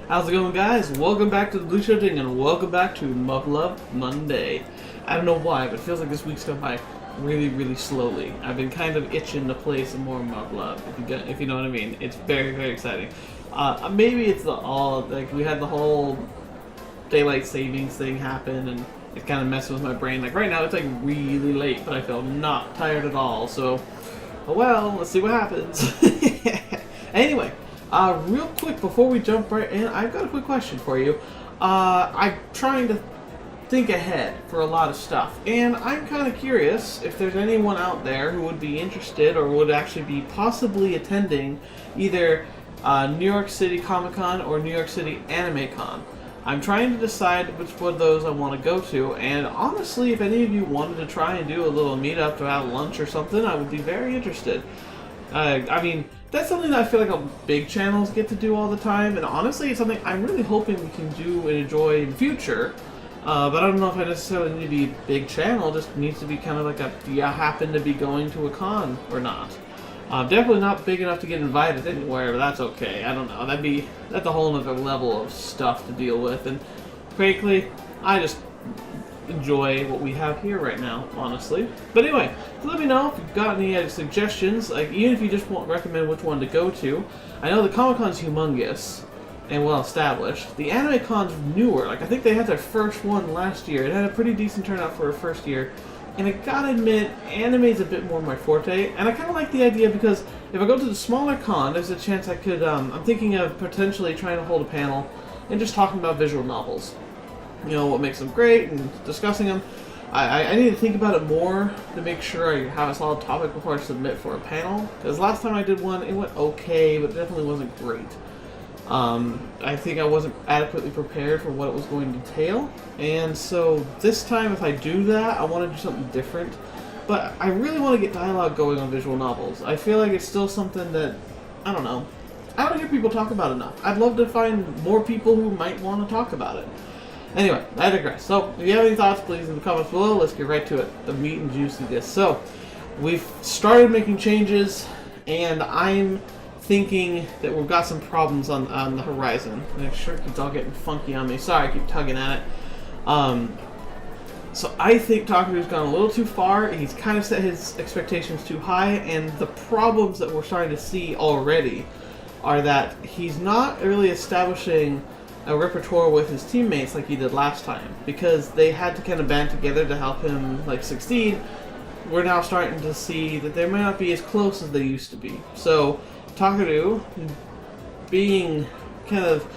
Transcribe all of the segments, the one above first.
How's it going, guys? Welcome back to TheBlueShifting and welcome back to Muv-Luv Monday. I don't know why, but it feels like this week's gone by really slowly. I've been kind of itching to play some more Muv-Luv, if you know what I mean. It's very exciting. Maybe it's we had the whole daylight savings thing happen and it's kind of messing with my brain. Like right now it's like really late, but I feel not tired at all. So, well, let's see what happens. Anyway. Real quick, before we jump right in, I've got a quick question for you. I'm trying to think ahead for a lot of stuff, and I'm kind of curious if there's anyone out there who would be interested or would actually be possibly attending either New York City Comic Con or New York City Anime Con. I'm trying to decide which one of those I want to go to, and honestly, if any of you wanted to try and do a little meetup to have lunch or something, I would be very interested. I mean, that's something that I feel like big channels get to do all the time, and honestly, it's something I'm really hoping we can do and enjoy in the future. But I don't know if I necessarily need to be a big channel, it just needs to be kind of like do you happen to be going to a con or not? Definitely not big enough to get invited anywhere, but that's okay. I don't know, that's a whole other level of stuff to deal with, and frankly, I just enjoy what we have here right now, honestly. But anyway, let me know if you've got any suggestions, like even if you just recommend which one to go to. I know the Comic-Con's humongous and well established. The Anime Con's newer, I think they had their first one last year. It had a pretty decent turnout for a first year. And I gotta admit, anime's a bit more my forte, and I kinda like the idea because if I go to the smaller con, there's a chance I could, I'm thinking of potentially trying to hold a panel and just talking about visual novels. You know, what makes them great, and discussing them. I need to think about it more to make sure I have a solid topic before I submit for a panel. Because last time I did one, it went okay, but it definitely wasn't great. I think I wasn't adequately prepared for what it was going to entail. And so this time, if I do that, I want to do something different. But I really want to get dialogue going on visual novels. I feel like it's still something that, I don't know, I don't hear people talk about enough. I'd love to find more people who might want to talk about it. Anyway, I digress. So, if you have any thoughts, please in the comments below. Let's get right to it. The meat and juice of this. So, we've started making changes, and I'm thinking that we've got some problems on the horizon. The shirt keeps all getting funky on me. Sorry, I keep tugging at it. So I think Takaru's gone a little too far. He's kind of set his expectations too high, and the problems that we're starting to see already are that he's not really establishing a repertoire with his teammates like he did last time, because they had to kind of band together to help him succeed. We're now starting to see that they may not be as close as they used to be. So Takaru, being kind of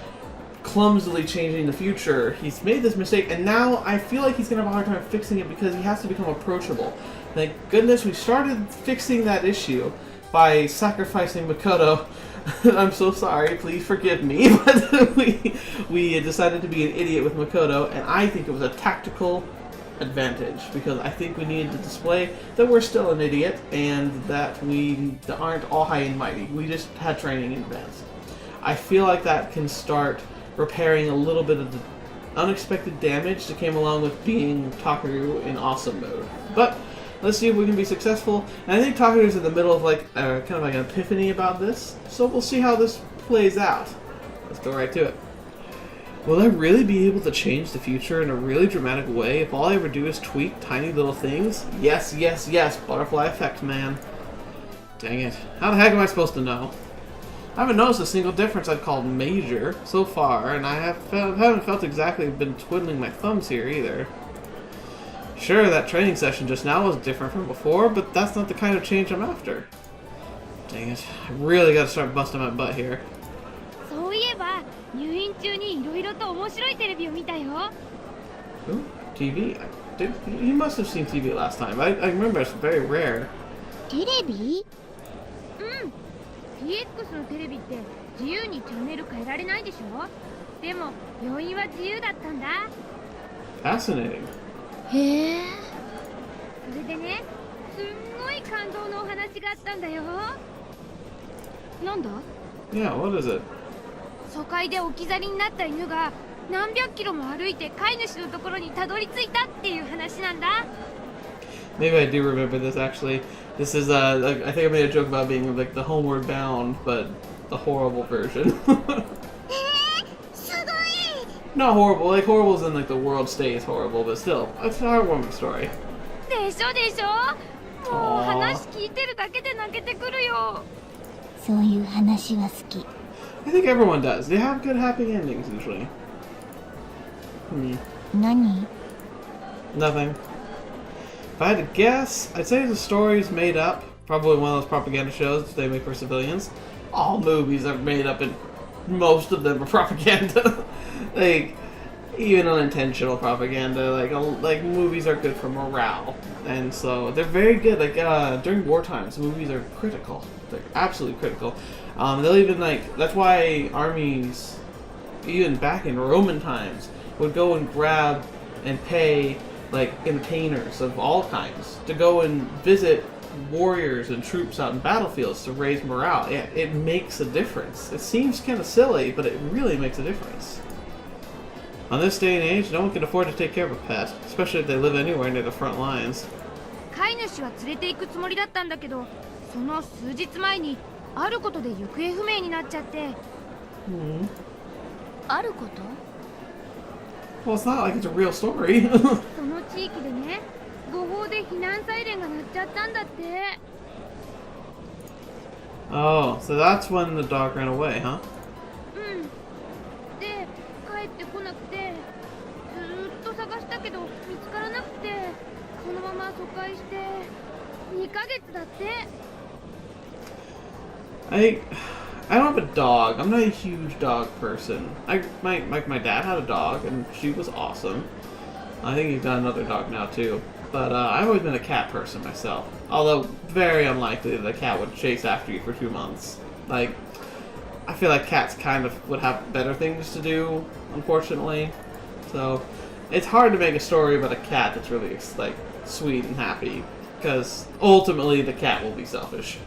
clumsily changing the future, he's made this mistake, and now I feel like he's going to have a hard time fixing it because he has to become approachable. Thank goodness we started fixing that issue by sacrificing Mikoto. I'm so sorry, please forgive me, but we decided to be an idiot with Mikoto, and I think it was a tactical advantage, because I think we needed to display that we're still an idiot, and that we aren't all high and mighty. We just had training in advance. I feel like that can start repairing a little bit of the unexpected damage that came along with being Takaru in awesome mode. But let's see if we can be successful. And I think Takaru's in the middle of kind of an epiphany about this. So we'll see how this plays out. Let's go right to it. Will I really be able to change the future in a really dramatic way if all I ever do is tweak tiny little things? Yes, yes, yes, butterfly effect, man. Dang it. How the heck am I supposed to know? I haven't noticed a single difference I'd call major so far, and I haven't felt exactly been twiddling my thumbs here either. Sure, that training session just now was different from before, but that's not the kind of change I'm after. Dang it. I really gotta start busting my butt here. Ooh, TV? You must have seen TV last time. I remember it's very rare. TV? TX のテレビって自由にチャンネル変えられないでしょ？でも要因は自由だったんだ。Fascinating. へえ。それでね、すんごい感動のお話があったんだよ。なんだ？ Yeah, what is it? 疎開で置き去りになった犬が何百キロも歩いて飼い主のところにたどり着いたっていう話なんだ。Maybe I do remember this actually. This is I think I made a joke about being the Homeward Bound, but the horrible version. す Not horrible. Like, horrible as in, like, the world stays horrible, but still, it's a heartwarming story. でしょでしょ。もう話聞いてるだけで泣けてくるよ。そういう話は好き。 I think everyone does. They have good happy endings, usually. Nani? Nothing. If I had to guess, I'd say the story's made up. Probably one of those propaganda shows they make for civilians. All movies are made up, and most of them are propaganda. Like, even unintentional propaganda. Like movies are good for morale, and so they're very good. Like during war times, movies are critical. They're absolutely critical. They'll even that's why armies, even back in Roman times, would go and grab and pay like entertainers of all kinds to go and visit warriors and troops out in battlefields to raise morale. Yeah, it makes a difference. It seems kind of silly, but it really makes a difference. On this day and age, no one can afford to take care of a pet, especially if they live anywhere near the front lines. 飼い主は連れて行くつもりだったんだけど、その数日前にあることで行方不明になっちゃって。あること？ Well, it's not like it's a real story. その地域でね、誤報で避難サイレンが鳴っちゃったんだって。Oh, so that's when the dog ran away, huh? うん。で、帰ってこなくて、ずーっと探したけど見つからなくて、そのまま疎開して2ヶ月だって。I don't have a dog. I'm not a huge dog person. My dad had a dog, and she was awesome. I think he's got another dog now too. But I've always been a cat person myself. Although very unlikely that a cat would chase after you for 2 months. Like, I feel like cats kind of would have better things to do, unfortunately. So it's hard to make a story about a cat that's really like sweet and happy, because ultimately the cat will be selfish.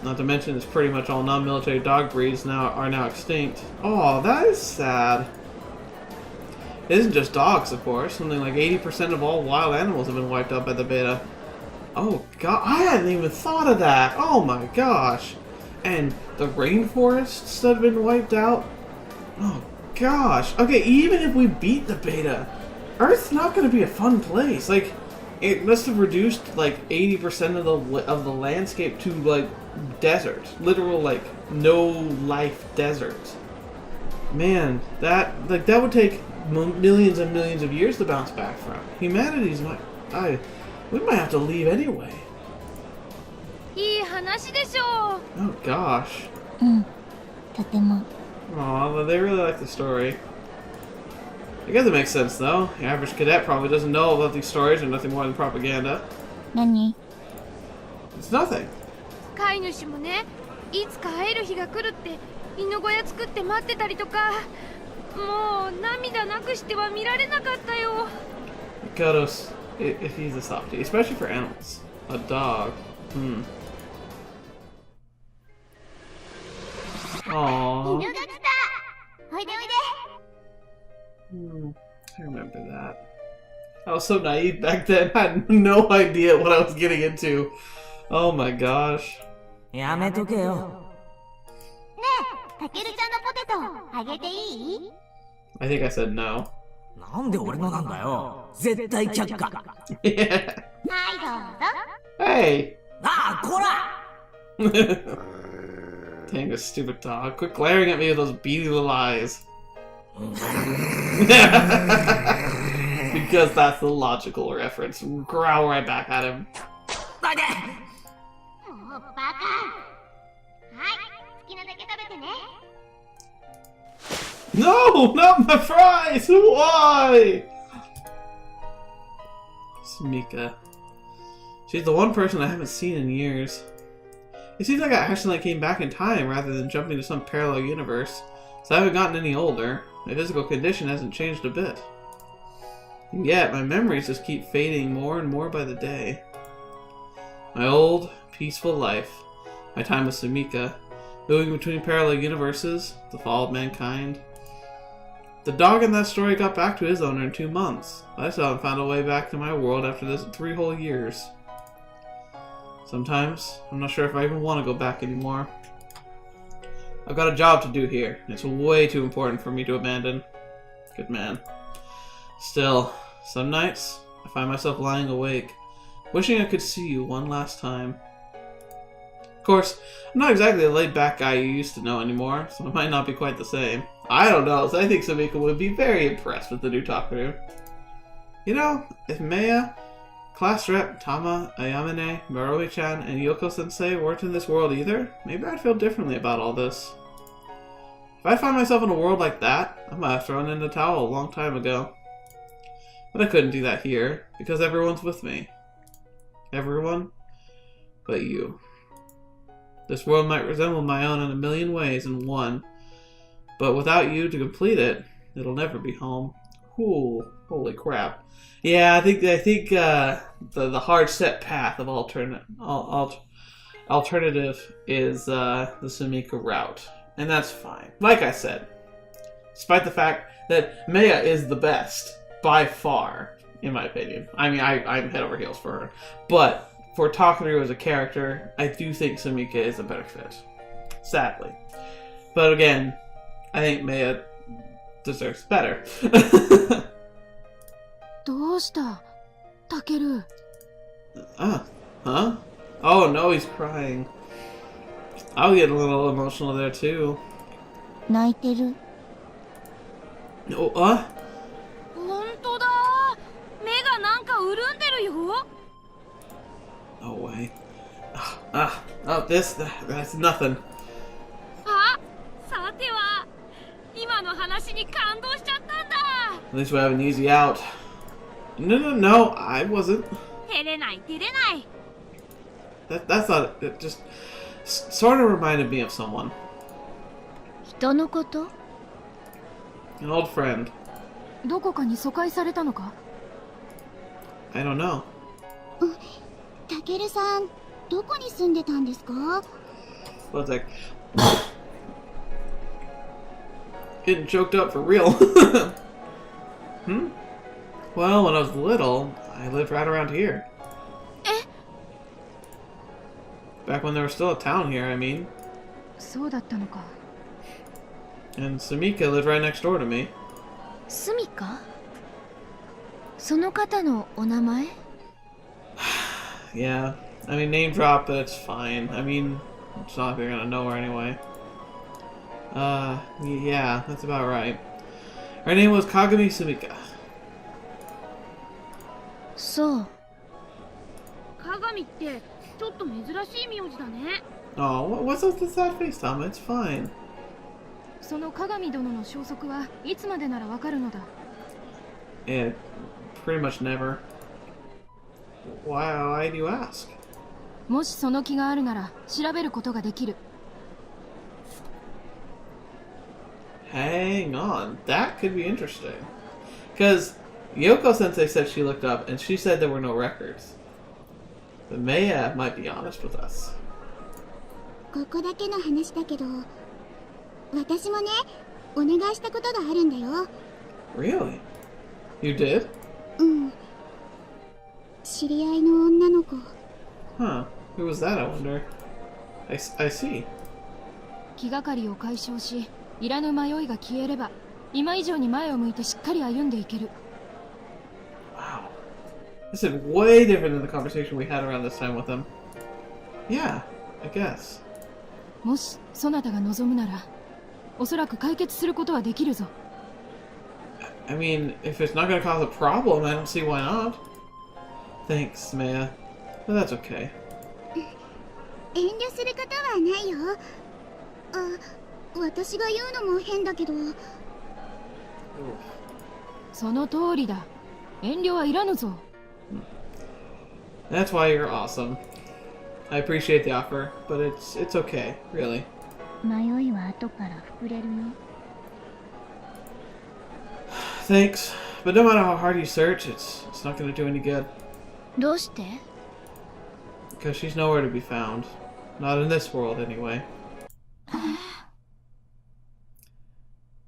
Not to mention, it's pretty much all non-military dog breeds are now extinct. Oh, that is sad. It isn't just dogs, of course. Something like 80% of all wild animals have been wiped out by the beta. Oh god, I hadn't even thought of that. Oh my gosh. And the rainforests that have been wiped out. Oh gosh. Okay, even if we beat the beta, Earth's not going to be a fun place. Like, it must have reduced like 80% of the landscape to like desert, literal like no life desert. Man, that would take millions and millions of years to bounce back from. Humanity's we might have to leave anyway. いい話でしょう。 Oh gosh. とても。 Aw, but they really like the story. I guess it makes sense though. The average cadet probably doesn't know about these stories or nothing more than propaganda. 何？ It's nothing. 飼い主もね、いつか会える日が来るって犬小屋作って待ってたりとか、もう涙なくしては見られなかったよ。 Mikoto's, if he's a softie, especially for animals. A dog. Aww. 犬が来た。おいでおいで。I remember that. I was so naive back then. I had no idea what I was getting into. Oh my gosh. やめとけよ。ねえ、たけるちゃんのポテトあげていい？ I think I said no. なんで俺のなんだよ。絶対却下。Yeah. はい、どうぞ。 Hey! ああ、こら Dang, this stupid dog. Quit glaring at me with those beady little eyes. Because that's the logical reference. Growl right back at him. だけもうバカ。はい、好きなだけ食べてね。 No! Not my fries! Why? Smika. She's the one person I haven't seen in years. It seems like I accidentally came back in time rather than jumping to some parallel universe, so I haven't gotten any older. My physical condition hasn't changed a bit. And yet, my memories just keep fading more and more by the day. My old, peaceful life, my time with Sumika, moving between parallel universes, the fall of mankind. The dog in that story got back to his owner in 2 months. I still haven't found a way back to my world after this 3 whole years. Sometimes, I'm not sure if I even want to go back anymore. I've got a job to do here, and it's way too important for me to abandon. Good man. Still, some nights, I find myself lying awake, wishing I could see you one last time. Of course, I'm not exactly the laid-back guy you used to know anymore, so it might not be quite the same. I don't know, so I think Samika would be very impressed with the new Takaru. You know, if Maya, class rep Tama, Ayamane, Maroi-chan, and Yoko-sensei weren't in this world either, maybe I'd feel differently about all this. If I find myself in a world like that, I might have thrown in the towel a long time ago. But I couldn't do that here, because everyone's with me. Everyone but you. This world might resemble my own in a million ways in one, but without you to complete it, it'll never be home. Ooh, holy crap. Yeah, I think the hard set path of alternative is the Sumika route, and that's fine. Like I said, despite the fact that Maya is the best by far, in my opinion. I mean, I'm head over heels for her, but for Takaru as a character, I do think Sumika is a better fit. Sadly. But again, I think Maya deserves better. どうしたタケル Huh? Oh no, he's crying. I'll get a little emotional there too. 泣いてる Oh, 本当だ目がなんか潤んでるよ No way. That's nothing. あ、さては今の話に感動しちゃったんだ At least we have an easy out. No, I wasn't. 照れない That's not. It just sort of reminded me of someone. 人のこと An old friend. どこかに疎開されたのか I don't know. タケルさんどこに住んでたんですか One sec. Getting choked up for real. Well, when I was little, I lived right around here. Back when there was still a town here, I mean. そうだったのか And Sumika lived right next door to me. スミカその方のお名前 Yeah. I mean, name drop, but it's fine. I mean, it's not like they're gonna know her anyway. Yeah, that's about right. Her name was Kagami Sumika. そう鏡ってちょっと珍しい名字だね Oh, what's up with that face, Tom? It's fine. その鏡殿の消息はいつまでならわかるのだ Yeah, pretty much never. Why do you ask? もしその気があるなら調べることができる Hang on, that could be interesting. Because Yoko-sensei said she looked up and she said there were no records. But Maya might be honest with us. ここだけの話だけど私もねお願いしたことがあるんだよ Really? You did? うん知り合いの女の子 Huh. Who was that, I wonder? I see. 気がかりを解消しいらぬ迷いが消えれば今以上に前を向いてしっかり歩んでいける Wow. This is way different than the conversation we had around this time with him. Yeah, I guess. もしそなたが望むならおそらく解決することはできるぞ I mean, if it's not gonna cause a problem, I don't see why not. Thanks, Maya. But that's okay. 遠慮することはないよ私が言うのも変だけど Oof. その通りだ遠慮はいらぬぞ That's why you're awesome. I appreciate the offer, but it's okay, really. 迷いは後から膨れるよ Thanks, but no matter how hard you search, it's not gonna do any good. どうして Because she's nowhere to be found. Not in this world, anyway.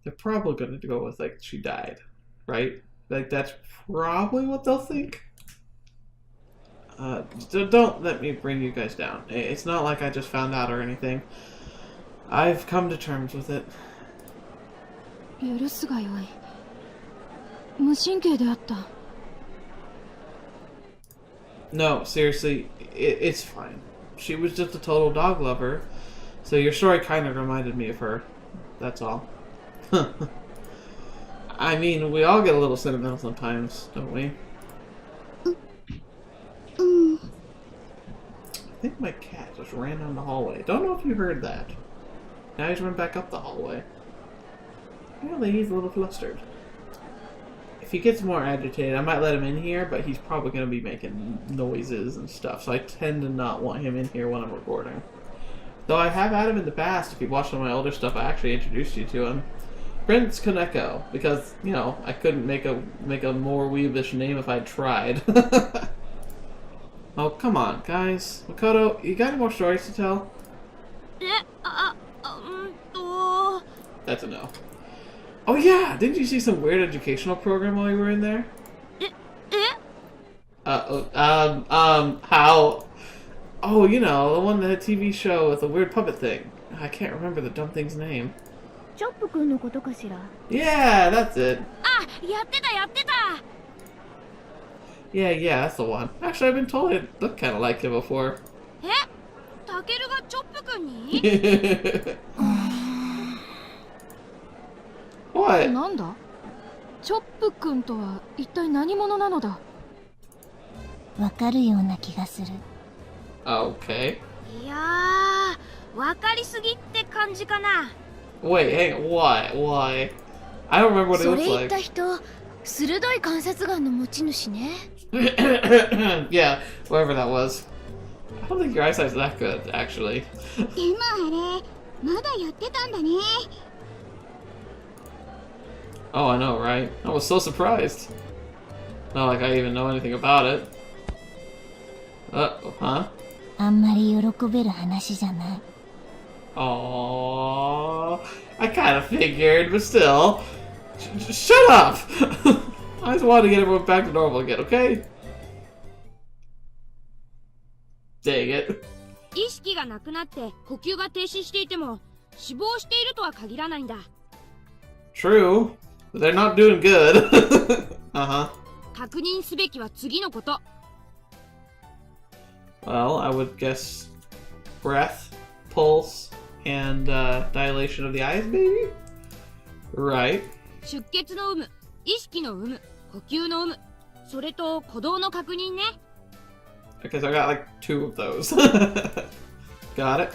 They're probably gonna go with, like, she died, right? Like, that's probably what they'll think. Don't let me bring you guys down. It's not like I just found out or anything. I've come to terms with it. 許すがよい無神経であった。 No, seriously, it's fine. She was just a total dog lover, so your story kind of reminded me of her. That's all. I mean, we all get a little sentimental sometimes, don't we? I think my cat just ran down the hallway. Don't know if you heard that. Now he's run back up the hallway. Apparently he's a little flustered. If he gets more agitated, I might let him in here, but he's probably going to be making noises and stuff, so I tend to not want him in here when I'm recording. Though I have had him in the past. If you watched some of my older stuff, I actually introduced you to him. Prince Kaneko, because, you know, I couldn't make a more weebish name if I'd tried. Oh, come on, guys. Mikoto, you got any more stories to tell? That's a no. Oh yeah, didn't you see some weird educational program while you were in there? How? Oh, you know, the one that had a TV show with a weird puppet thing. I can't remember the dumb thing's name. チョップ君のことかしら。 Yeah, that's it. あ、やってたやってた。 Yeah, that's the one. Actually, I've been told it looked kind of like him before. え、タケルがチョップ君に？ What? なんだ？チョップ君とは一体何者なのだ？わかるような気がする。 Okay. いやー、わかりすぎって感じかな。 Wait, hang on. Why? I don't remember what it そ looks れ言っ like. た人、鋭い観察眼の持ち主ね。Yeah, whoever that was. I don't think your eyesight's that good, actually. でもあれ、まだやってたんだね。 Oh, I know, right? I was so surprised. Not like I even know anything about it. Huh? あんまり喜べる話じゃない。 Aww. I kind of figured, but still. Shut up! I just wanted to get everyone back to normal again, okay? Dang it. 意識がなくなって呼吸が停止していても死亡しているとは限らないんだ。 True. But they're not doing good. Uh-huh. 確認すべきは次のこと。 Well, I would guess breath, pulse, and dilation of the eyes, maybe? Right. 出血の有無、意識の有無、呼吸の有無、それと鼓動の確認ね。 Okay, so I got like 2 of those. Got it.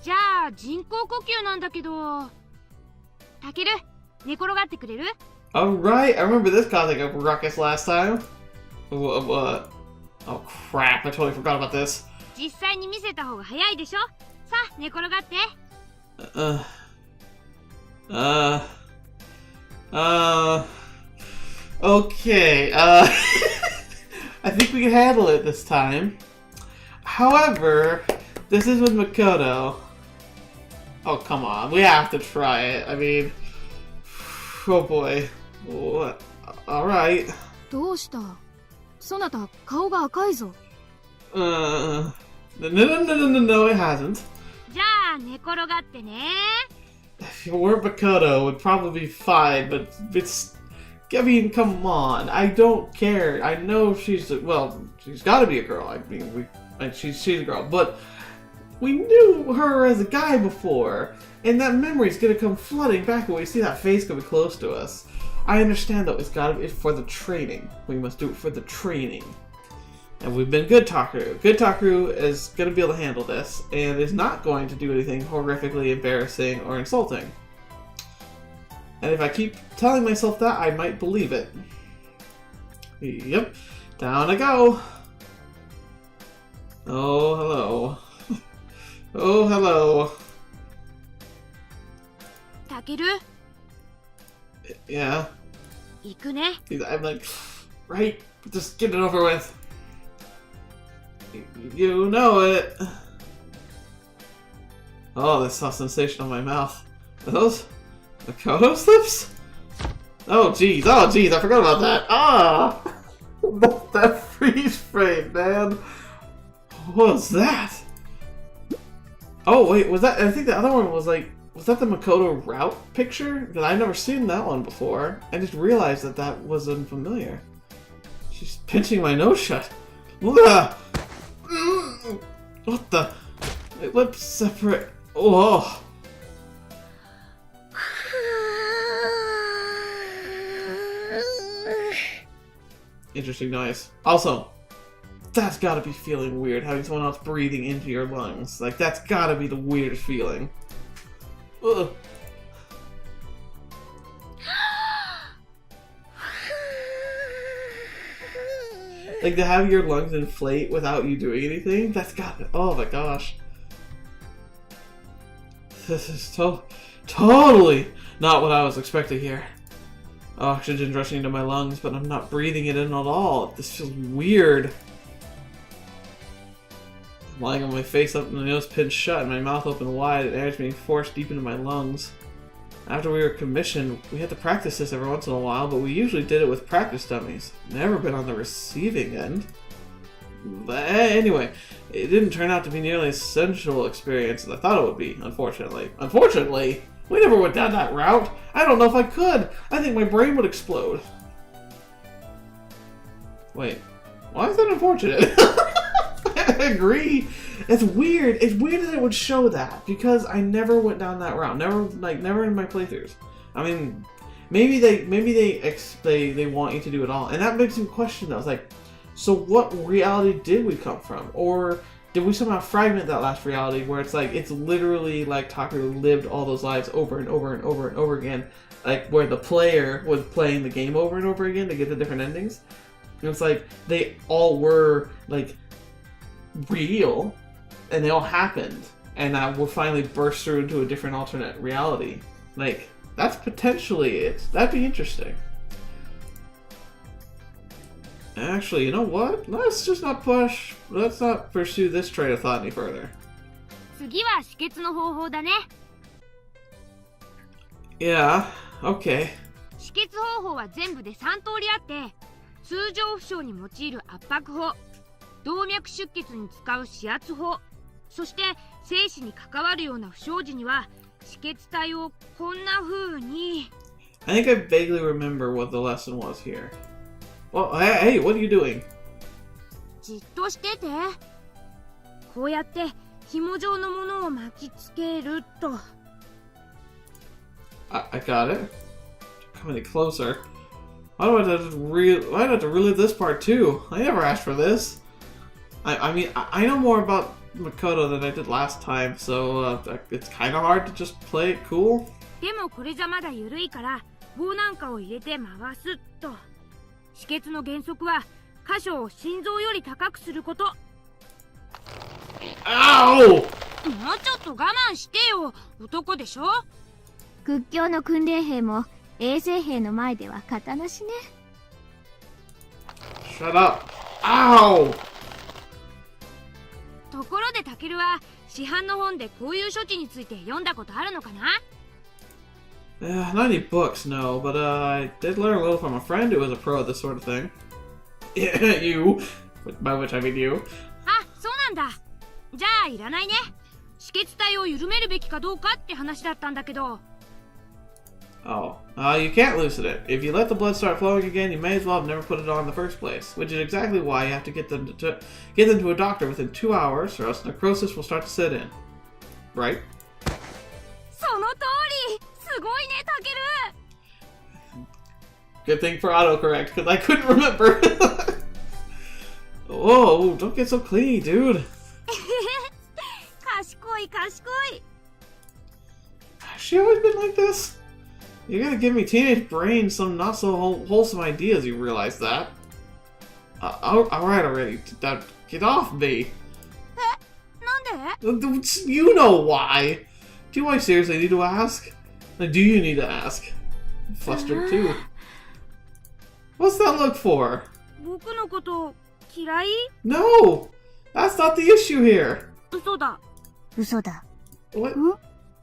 じゃあ人工呼吸なんだけど、タケル、寝転がってくれる？ Alright, I remember this causing a ruckus last time. What? Oh crap, I totally forgot about this. 実際に見せた方が早いでしょ。さあ寝転がって。Okay, I think we can handle it this time. However, this is with Mikoto. Oh, come on, we have to try it. I mean, oh boy. What? Alright. どうした？そなた顔が赤いぞ。No, it hasn't. じゃあ寝転がってね。 If it weren't Mikoto, it would probably be fine, but it's... I mean, come on. I don't care. I know she's... Well, she's gotta be a girl. I mean, she's a girl. But we knew her as a guy before, and that memory's gonna come flooding back when we see that face coming close to us. I understand, though, it's gotta be for the training. We must do it for the training. And we've been good Takaru. Good Takaru is going to be able to handle this, and is not going to do anything horrifically embarrassing or insulting. And if I keep telling myself that, I might believe it. Yep. Down I go. Oh, hello. Oh, hello. タケル、 Yeah. 行くね。 I'm like, right, just get it over with. You know it. Oh, this soft sensation on my mouth. Are those Mikoto slips? Oh jeez, I forgot about that. Ah! That freeze frame, man. What was that? Oh wait, was that? I think the other one was like Was that the Mikoto route picture? Because I've never seen that one before. I just realized that that was unfamiliar. She's pinching my nose shut. What the? My lips separate. Oh. Interesting noise. Also, that's gotta be feeling weird, having someone else breathing into your lungs. Like, that's gotta be the weirdest feeling. Ugh. Like, to have your lungs inflate without you doing anything? That's gotta... Oh my gosh. This is totally not what I was expecting here. Oxygen's rushing into my lungs, but I'm not breathing it in at all. This feels weird. I'm lying on my face up and my nose pinched shut and my mouth open wide and air's being forced deep into my lungs. After we were commissioned, we had to practice this every once in a while, but we usually did it with practice dummies. Never been on the receiving end. But anyway, it didn't turn out to be nearly as sensual experience as I thought it would be, unfortunately. Unfortunately? We never went down that route. I don't know if I could. I think my brain would explode. Wait, why is that unfortunate? I agree. It's weird. It's weird that it would show that because I never went down that route. Never in my playthroughs. I mean, maybe they want you to do it all, and that makes me question though. It's like, so what reality did we come from, or did we somehow fragment that last reality where it's like, it's literally like Takeru lived all those lives over and over and over and over again, like where the player was playing the game over and over again to get the different endings? And it's like, they all were like real, and they all happened, and we'll finally burst through into a different alternate reality. Like, that's potentially it. That'd be interesting. Actually, you know what? Let's not pursue this train of thought any further. 次は止血の方法だね。 Yeah, okay. 止血方法は全部で3通りあって、通常負傷に用いる圧迫法、動脈出血に使う指圧法、そして生死に関わるような不祥事には止血体をこんな風に。 I think I vaguely remember what the lesson was here. Well, hey, what are you doing? じっとしてて。こうやって紐状のものを巻きつけると。I got it. Come any closer. Why do I have to relive this part too? I never asked for this. I mean, I know more about Mikoto than I did last time, so it's kind of hard to just play it cool. でもこれじゃまだ緩いから棒なんかを入れて回すと。止血の原則は箇所を心臓より高くすること。Ow! もうちょっと我慢してよ。男でしょ。屈強の訓練兵も衛生兵の前では型なしね。 Shut up! Ow! ところでタケルは市販の本でこういう処置について読んだことあるのかな？ Not any books, no, but I did learn a little from a friend who was a pro at this sort of thing. Yeah, you. By which I mean you. あ、そうなんだ。じゃあいらないね。止血体を緩めるべきかどうかって話だったんだけど。Oh, you can't loosen it. If you let the blood start flowing again, you may as well have never put it on in the first place. Which is exactly why you have to get them to a doctor within 2 hours, or else necrosis will start to set in. Right? その通り。すごいね、タケル。 Good thing for autocorrect, because I couldn't remember. Whoa, don't get so clingy, dude. 賢い賢い。 Has she always been like this? You're gonna give me teenage brains some not so wholesome ideas, you realize that? Alright already. Get off me. なんで？ You know why. Do I seriously need to ask? Do you need to ask? I'm flustered too. What's that look for? 僕のこと嫌い？ No! That's not the issue here! 嘘だ。嘘だ。 What?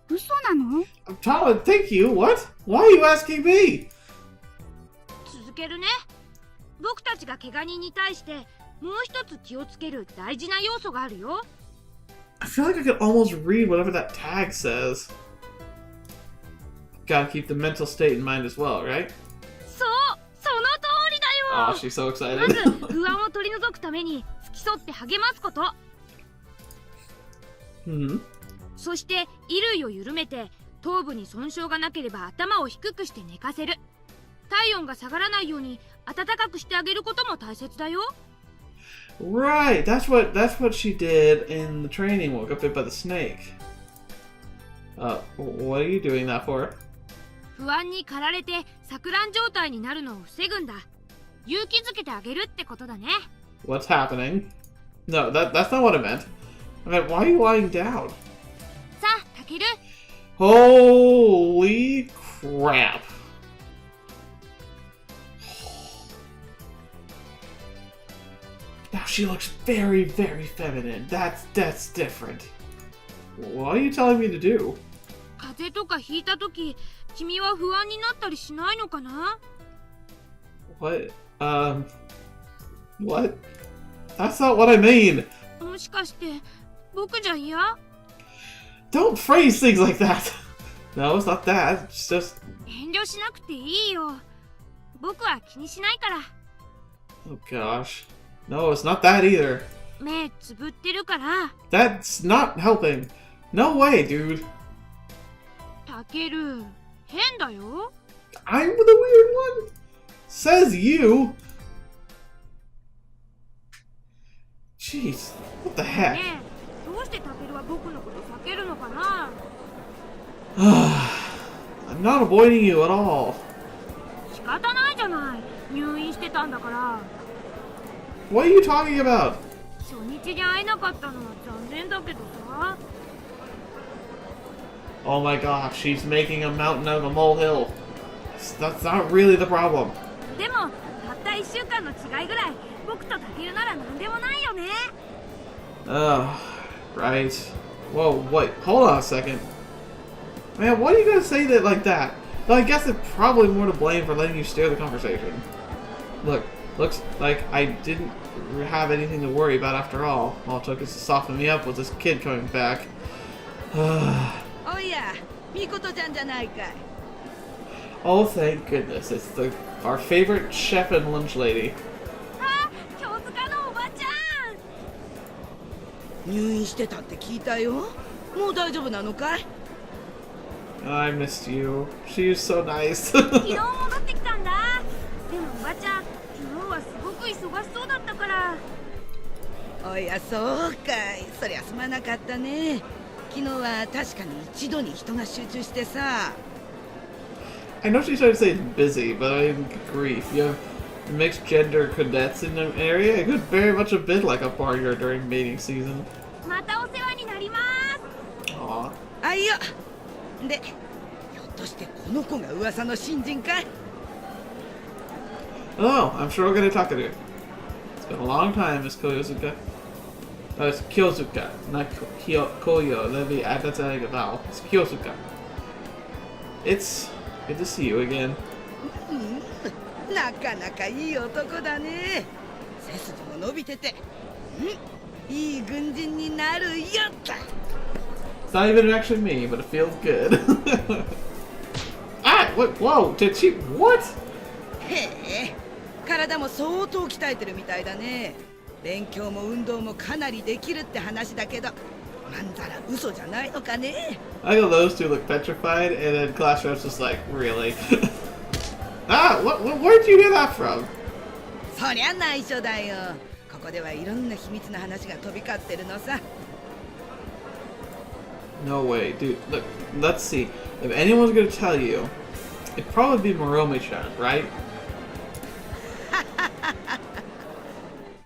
嘘なの？ I'm trying to think you. What? Why are you asking me? 続けるね。僕たちが怪我人に対してもう一つ気をつける大事な要素があるよ。 I feel like I could almost read whatever that tag says. gotta keep the mental state in mind as well, right? そう、その通りだ Oh, よ。 she's so ま excited. ず不安を取り除くために付き添って励ますこと。Hmm. そして衣類を緩めて頭部に損傷がなければ頭を低くして寝かせる。体温が下がらないように暖かくしてあげることも大切だよ。Right, that's what she did in the training walk, got bit by the snake. What are you doing that for? 不安に駆られて錯乱状態になるのを防ぐんだ。勇気づけてあげるってことだね。 What's happening? No, that's not what I meant. I meant, why are you lying down? さあ、タケル。 Holy crap. Now she looks very, very feminine. That's different. What are you telling me to do? 風邪とかひいたとき、君は不安になったりしないのかな？ What? What? That's not what I mean. もしかして僕じゃ嫌？ Don't phrase things like that. No, it's not that. It's just... 遠慮しなくていいよ。僕は気にしないから。 Oh gosh. No, it's not that either. 目つぶってるから。 That's not helping. No way, dude. タケル、変だよ。 I'm the weird one? Says you. Jeez, what the heck? ねえ、どうしてタケルは僕のこと避けるのかな？ I'm not avoiding you at all. 仕方ないじゃない。入院してたんだから。 What are you talking about? 初日に会えなかったのは残念だけどさ。 Oh my gosh, she's making a mountain out of a molehill. That's not really the problem. でも、たった1週間の違いぐらい、僕とタケルなら何でもないよね。 Right. Whoa, wait, hold on a second. Man, why do you guys say that like that? Well, I guess it's probably more to blame for letting you steer the conversation. Looks like I didn't have anything to worry about after all. All it took is to soften me up with this kid coming back. おいや、ミコトちゃんじゃないかい。 Oh, thank goodness. It's our favorite chef and lunch lady. あ、京塚のおばちゃん。入院してたって聞いたよ。もう大丈夫なのかい？ I missed you. She was so nice. 昨日戻ってきたんだ。でもおばちゃん、昨日はすごく忙しそうだったから。おや、そうかい。そりゃすまなかったね。昨日は確かに一度に人が集中してさ。 I know she's trying to say it's busy, but I mean, grief. You have mixed gender cadets in an area. It could very much have been like a barrier during mating season. またお世話になります。 Aw. あいや。で、ひょっとしてこの子が噂の新人かい？ Oh, I'm sure we're gonna talk to her. It's been a long time, Miss Koyosuka. It's Kyosuka, not Koyo. Let me add that to a vowel. It's Kyosuka. It's good to see you again. なかなかいい男だね。背筋も伸びてて、いい軍人になるよっと。 It's not even actually me, but it feels good. Ah! What? Whoa! Did she? What? へえ、体も相当鍛えてるみたいだね。勉強も運動もかなりできるって話だけど、まんざら嘘じゃないのかね。 I know those two look petrified, and then Clash Rep's just like, really? Ah! Where'd you get that from? そりゃ内緒だよ。ここではいろんな秘密の話が飛び交ってるのさ。 No way, dude. Look, let's see. If anyone's gonna tell you, it'd probably be Moromi-chan, right?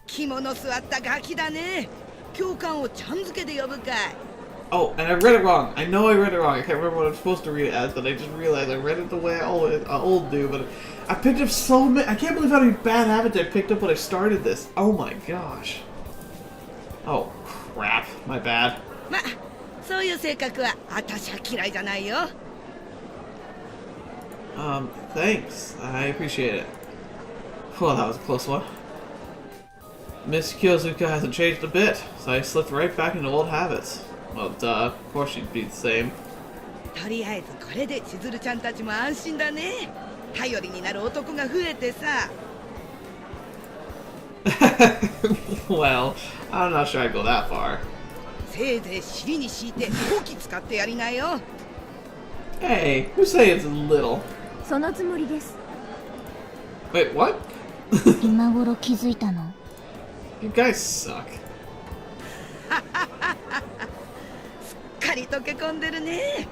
肝の据わったガキだね。教官をちゃん付けで呼ぶかい。 Oh, and I read it wrong. I know I read it wrong. I can't remember what I'm supposed to read it as, but I just realized I read it the way I old do. But I picked up so many. I can't believe how many bad habits I picked up when I started this. Oh my gosh. Oh crap. My bad. ま、そういう性格は私は嫌いじゃないよ。 Thanks. I appreciate it. Well, that was a close one. Miss Kyosuka hasn't changed a bit, so I slipped right back into old habits. Well, duh. Of course she'd be the same. とりあえずこれでしずるちゃんたちも安心だね。頼りになる男が増えてさ。Well, I'm not sure I'd go that far. せいぜい尻に敷いてこき使ってやりなよ。Hey, who say it's little? そのつもりです。 Wait, what? 今頃気づいたの？ You guys suck. すっかり溶け込んでるね。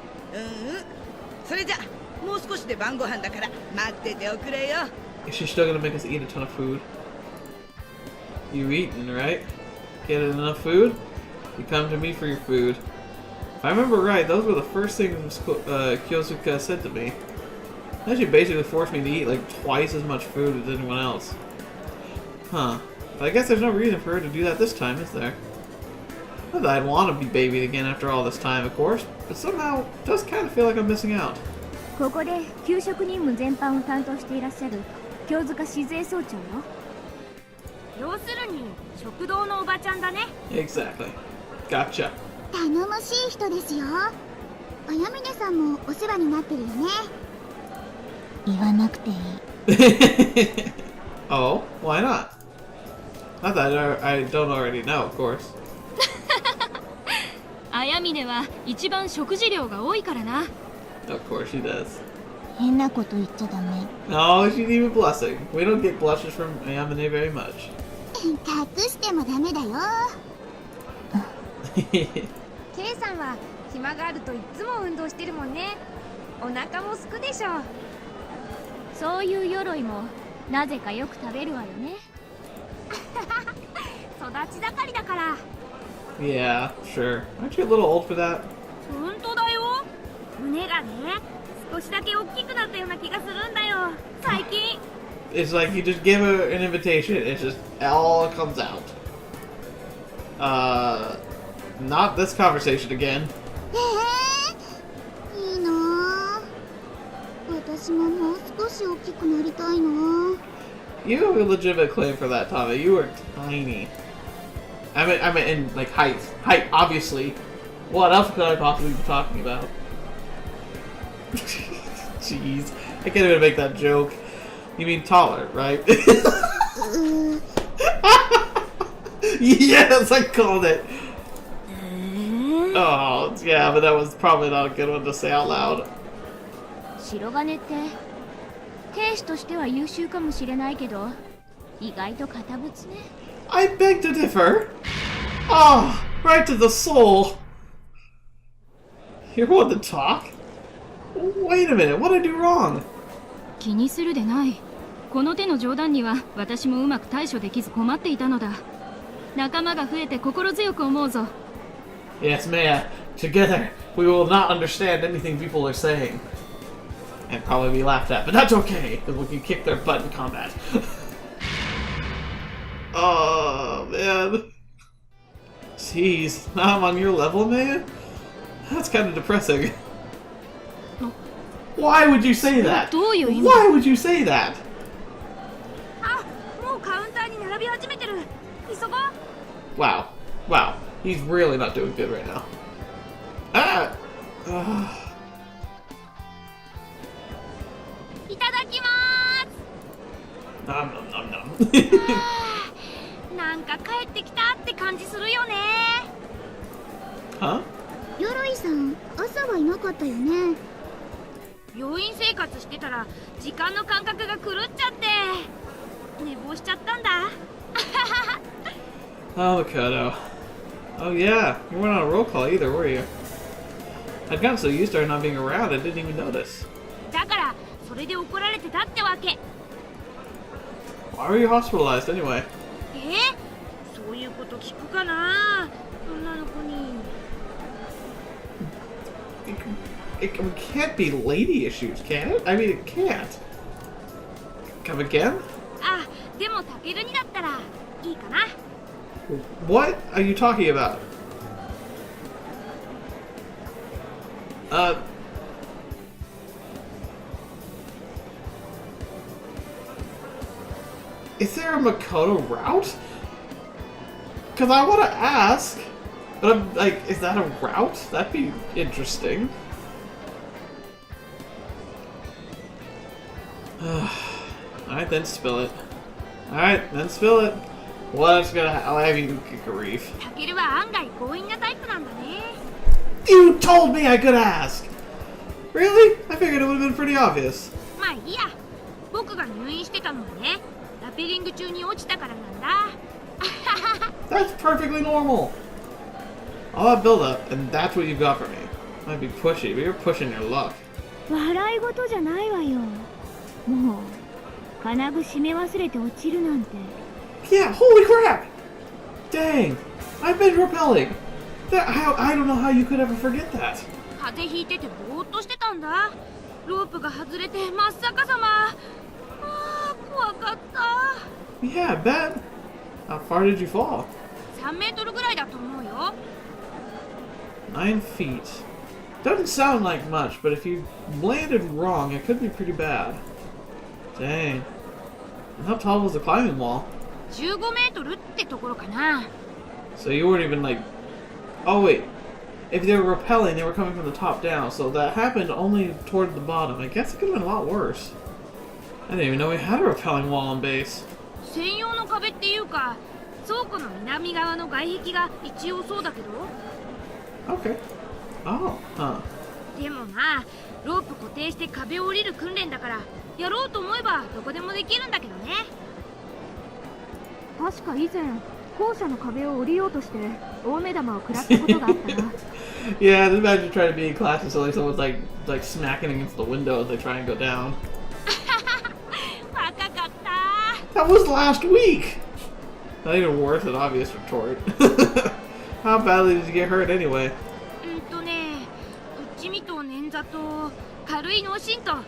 それじゃもう少しで晩ご飯だから待ってておくれよ。 Is she still gonna make us eat a ton of food? You eating, right? Get enough food? You come to me for your food. If I remember right, those were the first things Kyosuke said to me. Now she basically forced me to eat like twice as much food as anyone else. Huh. But I guess there's no reason for her to do that this time, is there? Not that I'd want to be babied again after all this time, of course, but somehow it does kind of feel like I'm missing out. ここで給食任務全般を担当していらっしゃる京塚静江総長よ。要するに食堂のおばちゃんだね。 Exactly. Gotcha. 頼もしい人ですよ。あやみねさんもお世話になってるよね。言わなくていい。Oh, why not? Not that I don't already know, of course. あやみねは一番食事量が多いからな。Of course she does. 変なこと言っちゃダメ。 No, she's even blushing. We don't get blushes from Ayamine very much. 隠してもダメだよ。ケイさんは暇があるといつも運動してるもんね。お腹もすくでしょ。そういう鎧もなぜかよく食べるわよね。育ち盛りだから。Yeah, sure. Aren't you a little old for that? 本当だよ。胸がね、少しだけ大きくなったような気がするんだよ。最近。It's like you just give her an invitation, it's just all comes out. Not this conversation again. いいな。私ももう少し大きくなりたいな。 You have a legitimate claim for that, Tommy. You are tiny. I mean, in like height. Height, obviously. What else could I possibly be talking about? Jeez, I can't even make that joke. You mean taller, right? Yes, I called it. Oh, yeah, but that was probably not a good one to say out loud. 白金って兵士としては優秀かもしれないけど意外と堅物ね。 I beg to differ. Oh, right to the soul. You're one to talk? Wait a minute, what did I do wrong? 気にするでない。この手の冗談には私もうまく対処できず困っていたのだ。仲間が増えて心強く思うぞ。 Yes, Maya. Together, we will not understand anything people are saying. And probably be laughed at, but that's okay, because we can kick their butt in combat. Oh, man. Jeez, now I'm on your level, man? That's kind of depressing. Why would you say that? Why would you say that? あ、もうカウンターに並び始めてる。急ごう。 Wow. Wow. He's really not doing good right now. Ah! いただきまーす。 Nom nom nom nom. なんか帰ってきたって感じするよね。 Huh? 鎧さん、朝はいなかったよね。病院生活してたら時間の感覚が狂っちゃって寝坊しちゃったんだ。 Oh, Mikoto. Oh yeah, you weren't on a roll call either, were you? I'd gotten so used to her not being around, I didn't even notice. だからそれで怒られてたってわけ。 Why were you hospitalized anyway? そういうこと聞くかな、女の子に。 It can't be lady issues, can it? I mean, it can't. Come again? あ、でもタケルにだったらいいかな。 What are you talking about? Is there a Mikoto route? Because I want to ask, but I'm like, is that a route? That'd be interesting. Alright, then spill it. Alright, then spill it. What's gonna I'll have you kick a reef. タケルは案外強引なタイプなんだね。 You told me I could ask! Really? I figured it would have been pretty obvious. まあいいや。僕が入院してたのはね、ラペリング中に落ちたからなんだ。 That's perfectly normal. All that build up, and that's what you got for me. Might be pushy, but you're pushing your luck. 笑い事じゃないわよ。もう金具締め忘れて落ちるなんて。 Yeah, holy crap! Dang, I've been repelling. I don't know how you could ever forget that. 風邪ひいててぼーっとしてたんだ。ロープが外れて真っ逆さま。ああ、怖かった。 Yeah, I bet. How far did you fall? 3メートルぐらいだと思うよ。 9 feet. Doesn't sound like much, but if you landed wrong, it could be pretty bad. Dang. And how tall was the climbing wall? 15メートルってところかな。 So you weren't even like... Oh wait. If they were rappelling, they were coming from the top down, so that happened only toward the bottom. I guess it could have been a lot worse. I didn't even know we had a rappelling wall on base. 専用の壁っていうか、倉庫の南側の外壁が一応そうだけど。 Okay. Oh, huh. でもな、ロープ固定して壁を降りる訓練だから、やろうと思えばどこでもできるんだけどね。確か以前校舎の壁を降りようとして大目玉を食らったことがあったな。 Yeah, just imagine trying to be in class and suddenly someone's like smacking against the window as they try and go down. 若かった。 That was last week! Not even worth an obvious retort. How badly did you get hurt anyway? ね、内身と捻挫と軽い脳震盪、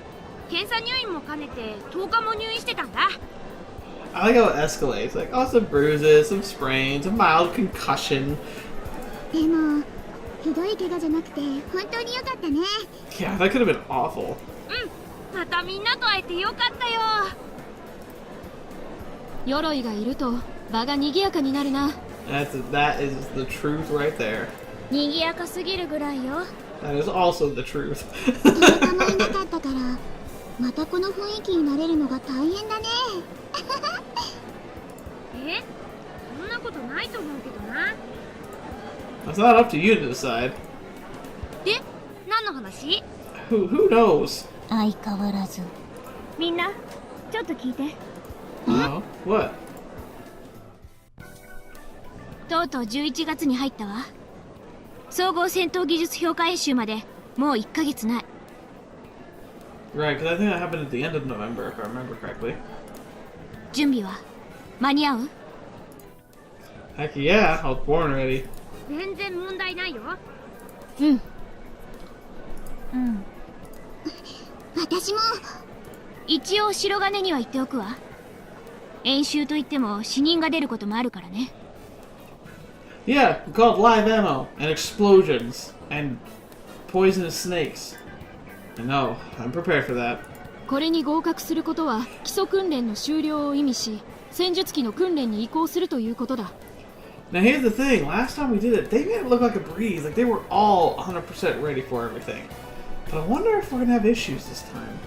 検査入院も兼ねて10日も入院してたんだ。 I like how it escalates. Like, oh, some bruises, some sprains, a mild concussion. でもひどい怪我じゃなくて本当に良かったね。 Yeah, that could have been awful. またみんなと会えてよかったよ。鎧がいると場が賑やかになるな。 That is the truth right there. 賑やかすぎるぐらいよ。 That is also the truth. 誰もいなかったからまたこの雰囲気になれるのが大変だね。え、そんなことないと思うけどな。 It's not up to you to decide. で、何の話？ Who knows? 相変わらず。みんなちょっと聞いて。 Oh, what? とうとう11月に入ったわ。総合戦闘技術評価演習までもう1ヶ月ない。 Right, because I think that happened at the end of November, if I remember correctly. 準備は間に合う？ Heck yeah, I was born ready. 全然問題ないよ。私も一応白金には言っておくわ。演習といっても死人が出ることもあるからね。 Yeah, called live ammo, and explosions, and poisonous snakes. I know, I'm prepared for that. これに合格することは基礎訓練の終了を意味し、戦術機の訓練に移行するということだ。 Now here's the thing, last time we did it, they made it look like a breeze, like they were all 100% ready for everything. But I wonder if we're gonna have issues this time.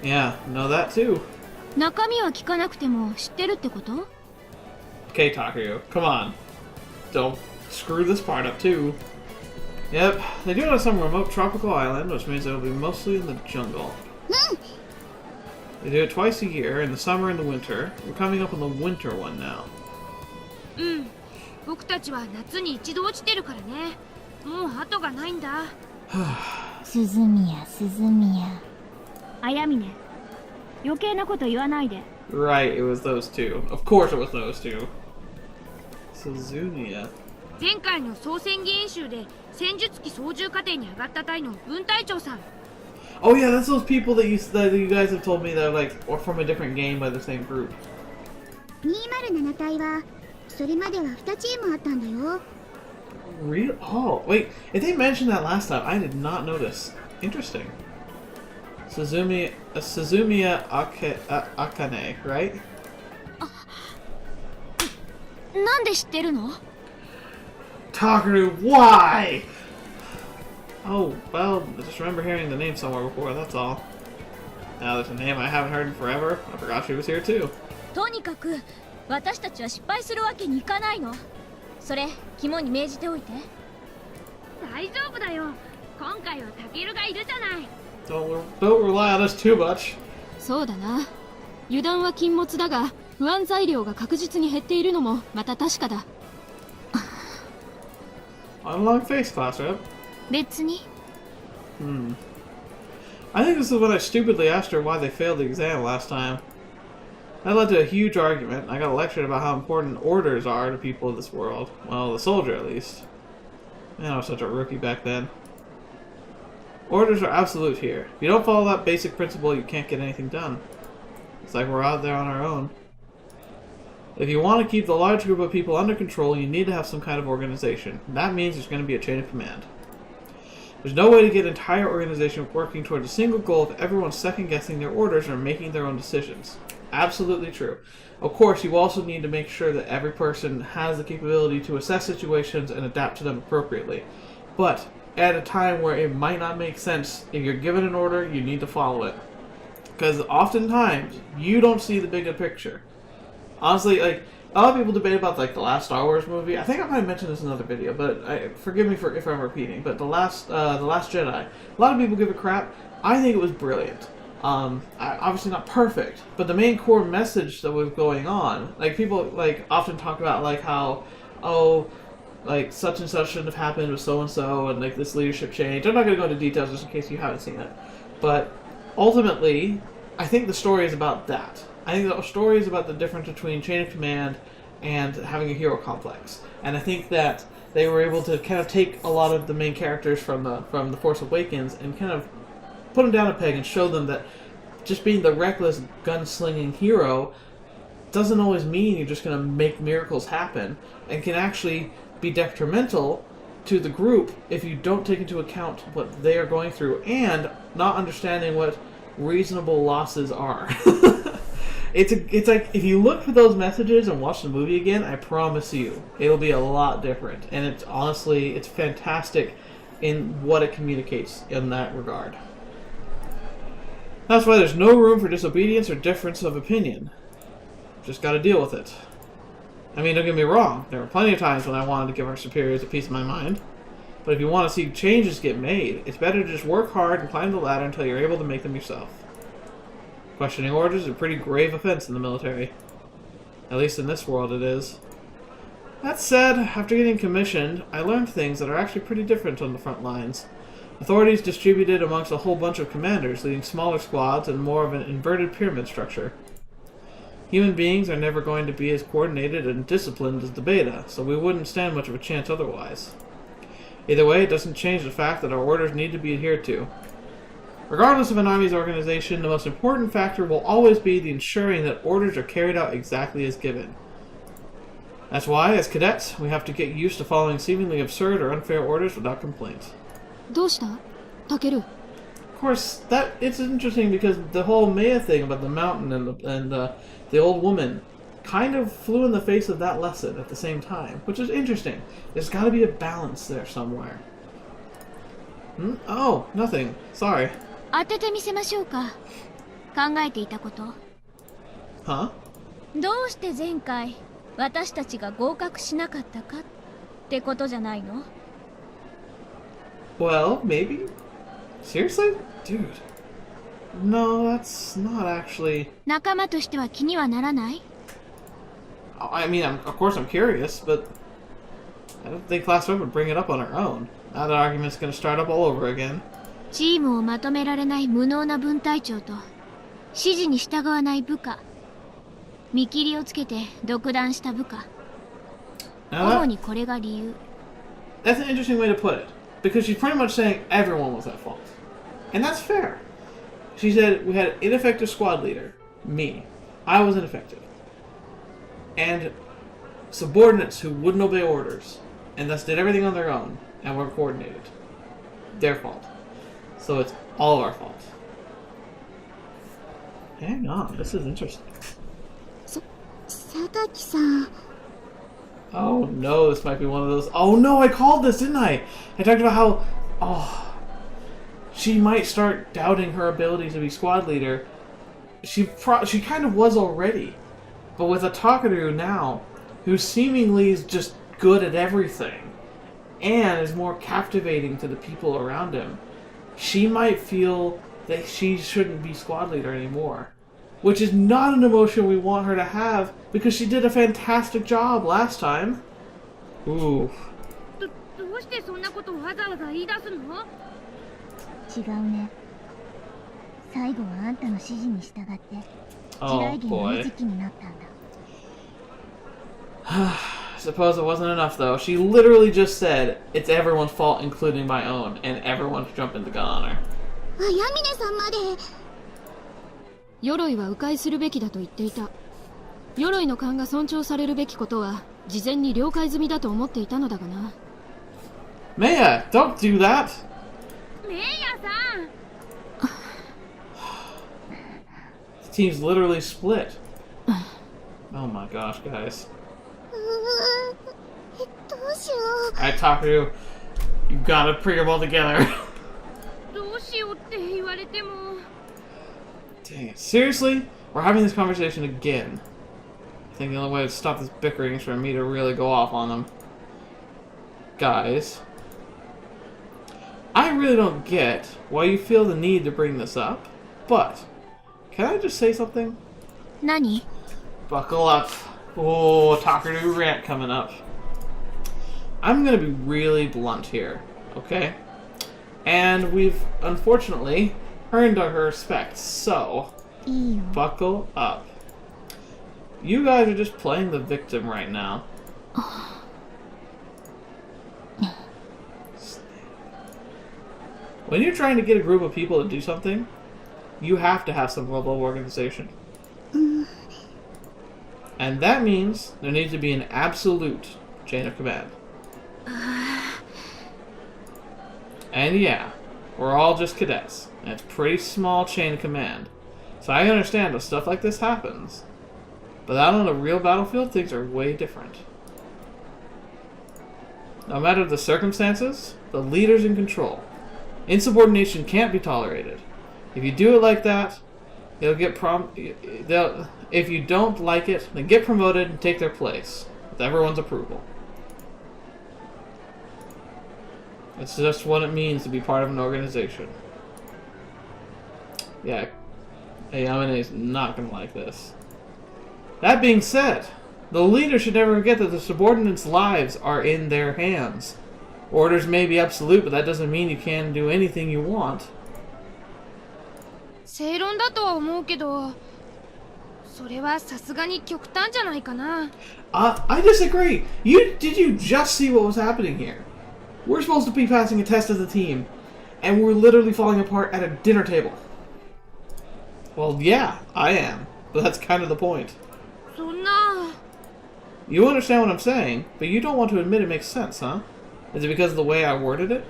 Yeah, know that too. 中身は聞かなくても知ってるってこと？ Okay, Takuyo, come on. Don't screw this part up too. Yep, they do it on some remote tropical island, which means it'll be mostly in the jungle. They do it twice a year, in the summer and the winter. We're coming up on the winter one now. 僕たちは夏に一度落ちてるからね。もう後がないんだ。鈴宮。綾峰、余計なこと言わないで。 Right, it was those two. Of course it was those two. Suzumiya. 前回の総戦技演習で戦術機操縦課程に上がった隊の分隊長さん。 Oh yeah, that's those people that you guys have told me that are like or from a different game by the same group. 207隊はそれまでは2チームあったんだよ。 Real? Oh, wait. If they mentioned that last time, I did not notice. Interesting. Suzumiya Akane, right? なんで知ってるの？ Takaru, why? Oh, well, I just remember hearing the name somewhere before, that's all. Now there's a name I haven't heard in forever. I forgot she was here too. とにかく私たちは失敗するわけにいかないの。それ肝に銘じておいて。大丈夫だよ。今回はタケルがいるじゃない。Don't rely on us too much. そうだな。油断は禁物だが、不安材料が確実に減っているのもまた確かだ。On a long face class, right? 別に。I think this is when I stupidly asked her why they failed the exam last time. That led to a huge argument. I got lectured about how important orders are to people of this world. Well, the soldier at least. Man, I was such a rookie back then. Orders are absolute here. If you don't follow that basic principle, you can't get anything done. It's like we're out there on our own. If you want to keep the large group of people under control, you need to have some kind of organization. That means there's going to be a chain of command. There's no way to get an entire organization working toward a single goal if everyone's second-guessing their orders or making their own decisions. Absolutely true. Of course, you also need to make sure that every person has the capability to assess situations and adapt to them appropriately. But at a time where it might not make sense, if you're given an order, you need to follow it. Because oftentimes, you don't see the bigger picture. Honestly, like, a lot of people debate about, like, the last Star Wars movie. I think I might have mentioned this in another video, but forgive me if I'm repeating. But the Last Jedi, a lot of people give it crap. I think it was brilliant. Obviously not perfect, but the main core message that was going on, like, people, like, often talk about, like, how, oh, like, such and such shouldn't have happened with so-and-so, and, like, this leadership change. I'm not going to go into details just in case you haven't seen it. But, ultimately, I think the story is about that. I think the story is about the difference between chain of command and having a hero complex. And I think that they were able to kind of take a lot of the main characters from the Force Awakens and kind of put them down a peg and show them that just being the reckless gunslinging hero doesn't always mean you're just going to make miracles happen, and can actually be detrimental to the group if you don't take into account what they are going through and not understanding what reasonable losses are. It's like, if you look for those messages and watch the movie again, I promise you, it'll be a lot different. And it's honestly, it's fantastic in what it communicates in that regard. That's why there's no room for disobedience or difference of opinion. Just gotta deal with it. I mean, don't get me wrong, there were plenty of times when I wanted to give our superiors a piece of my mind. But if you want to see changes get made, it's better to just work hard and climb the ladder until you're able to make them yourself. Questioning orders is a pretty grave offense in the military. At least in this world it is. That said, after getting commissioned, I learned things that are actually pretty different on the front lines. Authorities distributed amongst a whole bunch of commanders, leading smaller squads and more of an inverted pyramid structure. Human beings are never going to be as coordinated and disciplined as the beta, so we wouldn't stand much of a chance otherwise. Either way, it doesn't change the fact that our orders need to be adhered to. Regardless of an army's organization, the most important factor will always be the ensuring that orders are carried out exactly as given. That's why, as cadets, we have to get used to following seemingly absurd or unfair orders without complaint. どうしたタケル。 Of course, it's interesting because the whole Maya thing about the mountain and the old woman kind of flew in the face of that lesson at the same time, which is interesting. There's got to be a balance there somewhere. Oh, nothing. Sorry. 当ててみせましょうか。考えていたこと。Huh? どうして前回私たちが合格しなかったかってことじゃないの？ Well, maybe? Seriously? Dude. No, that's not actually... 仲間としては気にはならない？ I mean, of course I'm curious, but I don't think Class 5 would bring it up on her own. Now that argument's gonna start up all over again. チームをまとめられない無能な分隊長と指示に従わない部下、見切りをつけて独断した部下。主にこれが理由。 That's an interesting way to put it, because she's pretty much saying everyone was at fault. And that's fair. She said we had an ineffective squad leader, me. I was ineffective. And subordinates who wouldn't obey orders, and thus did everything on their own, and weren't coordinated. Their fault. So it's all of our fault. Hang on, this is interesting. 佐竹さん。 Oh no, this might be one of those... Oh no, I called this, didn't I? I talked about how... Oh... She might start doubting her ability to be squad leader she kind of was already. But with a Takaru now, who seemingly is just good at everything, and is more captivating to the people around him, she might feel that she shouldn't be squad leader anymore. Which is not an emotion we want her to have, because she did a fantastic job last time. Ooh. どうしてそんなことをわざわざ言い出すの？違うね。最後はあんたの指示に従って地 Oh 雷原の boy. 餌食になったんだ。 I suppose it wasn't enough though. She literally just said, it's everyone's fault including my own, and everyone's jumping the gun on her. あやみねさんまで。鎧は迂回するべきだと言っていた。鎧の勘が尊重されるべきことは事前に了解済みだと思っていたのだがな。Maya, don't do that! メイヤさん。 The team's literally split. Oh my gosh, guys. どうしよう。 Alright, Takaru, you gotta bring them all together. どうしようって言われても。 Dang it. Seriously? We're having this conversation again. I think the only way to stop this bickering is for me to really go off on them. Guys. I really don't get why you feel the need to bring this up, but can I just say something? 何？ Buckle up. Oh, Takaru rant coming up. I'm gonna be really blunt here, okay? And we've, unfortunately, earned her respect, so いいよ。 buckle up. You guys are just playing the victim right now. When you're trying to get a group of people to do something, you have to have some level of organization. And that means there needs to be an absolute chain of command. And yeah, we're all just cadets. And it's a pretty small chain of command. So I understand if stuff like this happens. But out on a real battlefield, things are way different. No matter the circumstances, the leader's in control. Insubordination can't be tolerated. If you do it like that, you'll get if you don't like it, then get promoted and take their place, with everyone's approval. It's just what it means to be part of an organization. Yeah, Ayamine is not going to like this. That being said, the leader should never forget that the subordinates' lives are in their hands. Orders may be absolute, but that doesn't mean you can do anything you want. 正論だとは思うけど、それはさすがに極端じゃないかな。I disagree. Did you just see what was happening here? We're supposed to be passing a test as a team, and we're literally falling apart at a dinner table. Well, yeah, I am, but that's kind of the point. そんな。 You understand what I'm saying, but you don't want to admit it makes sense, huh? Is it because of the way I worded it?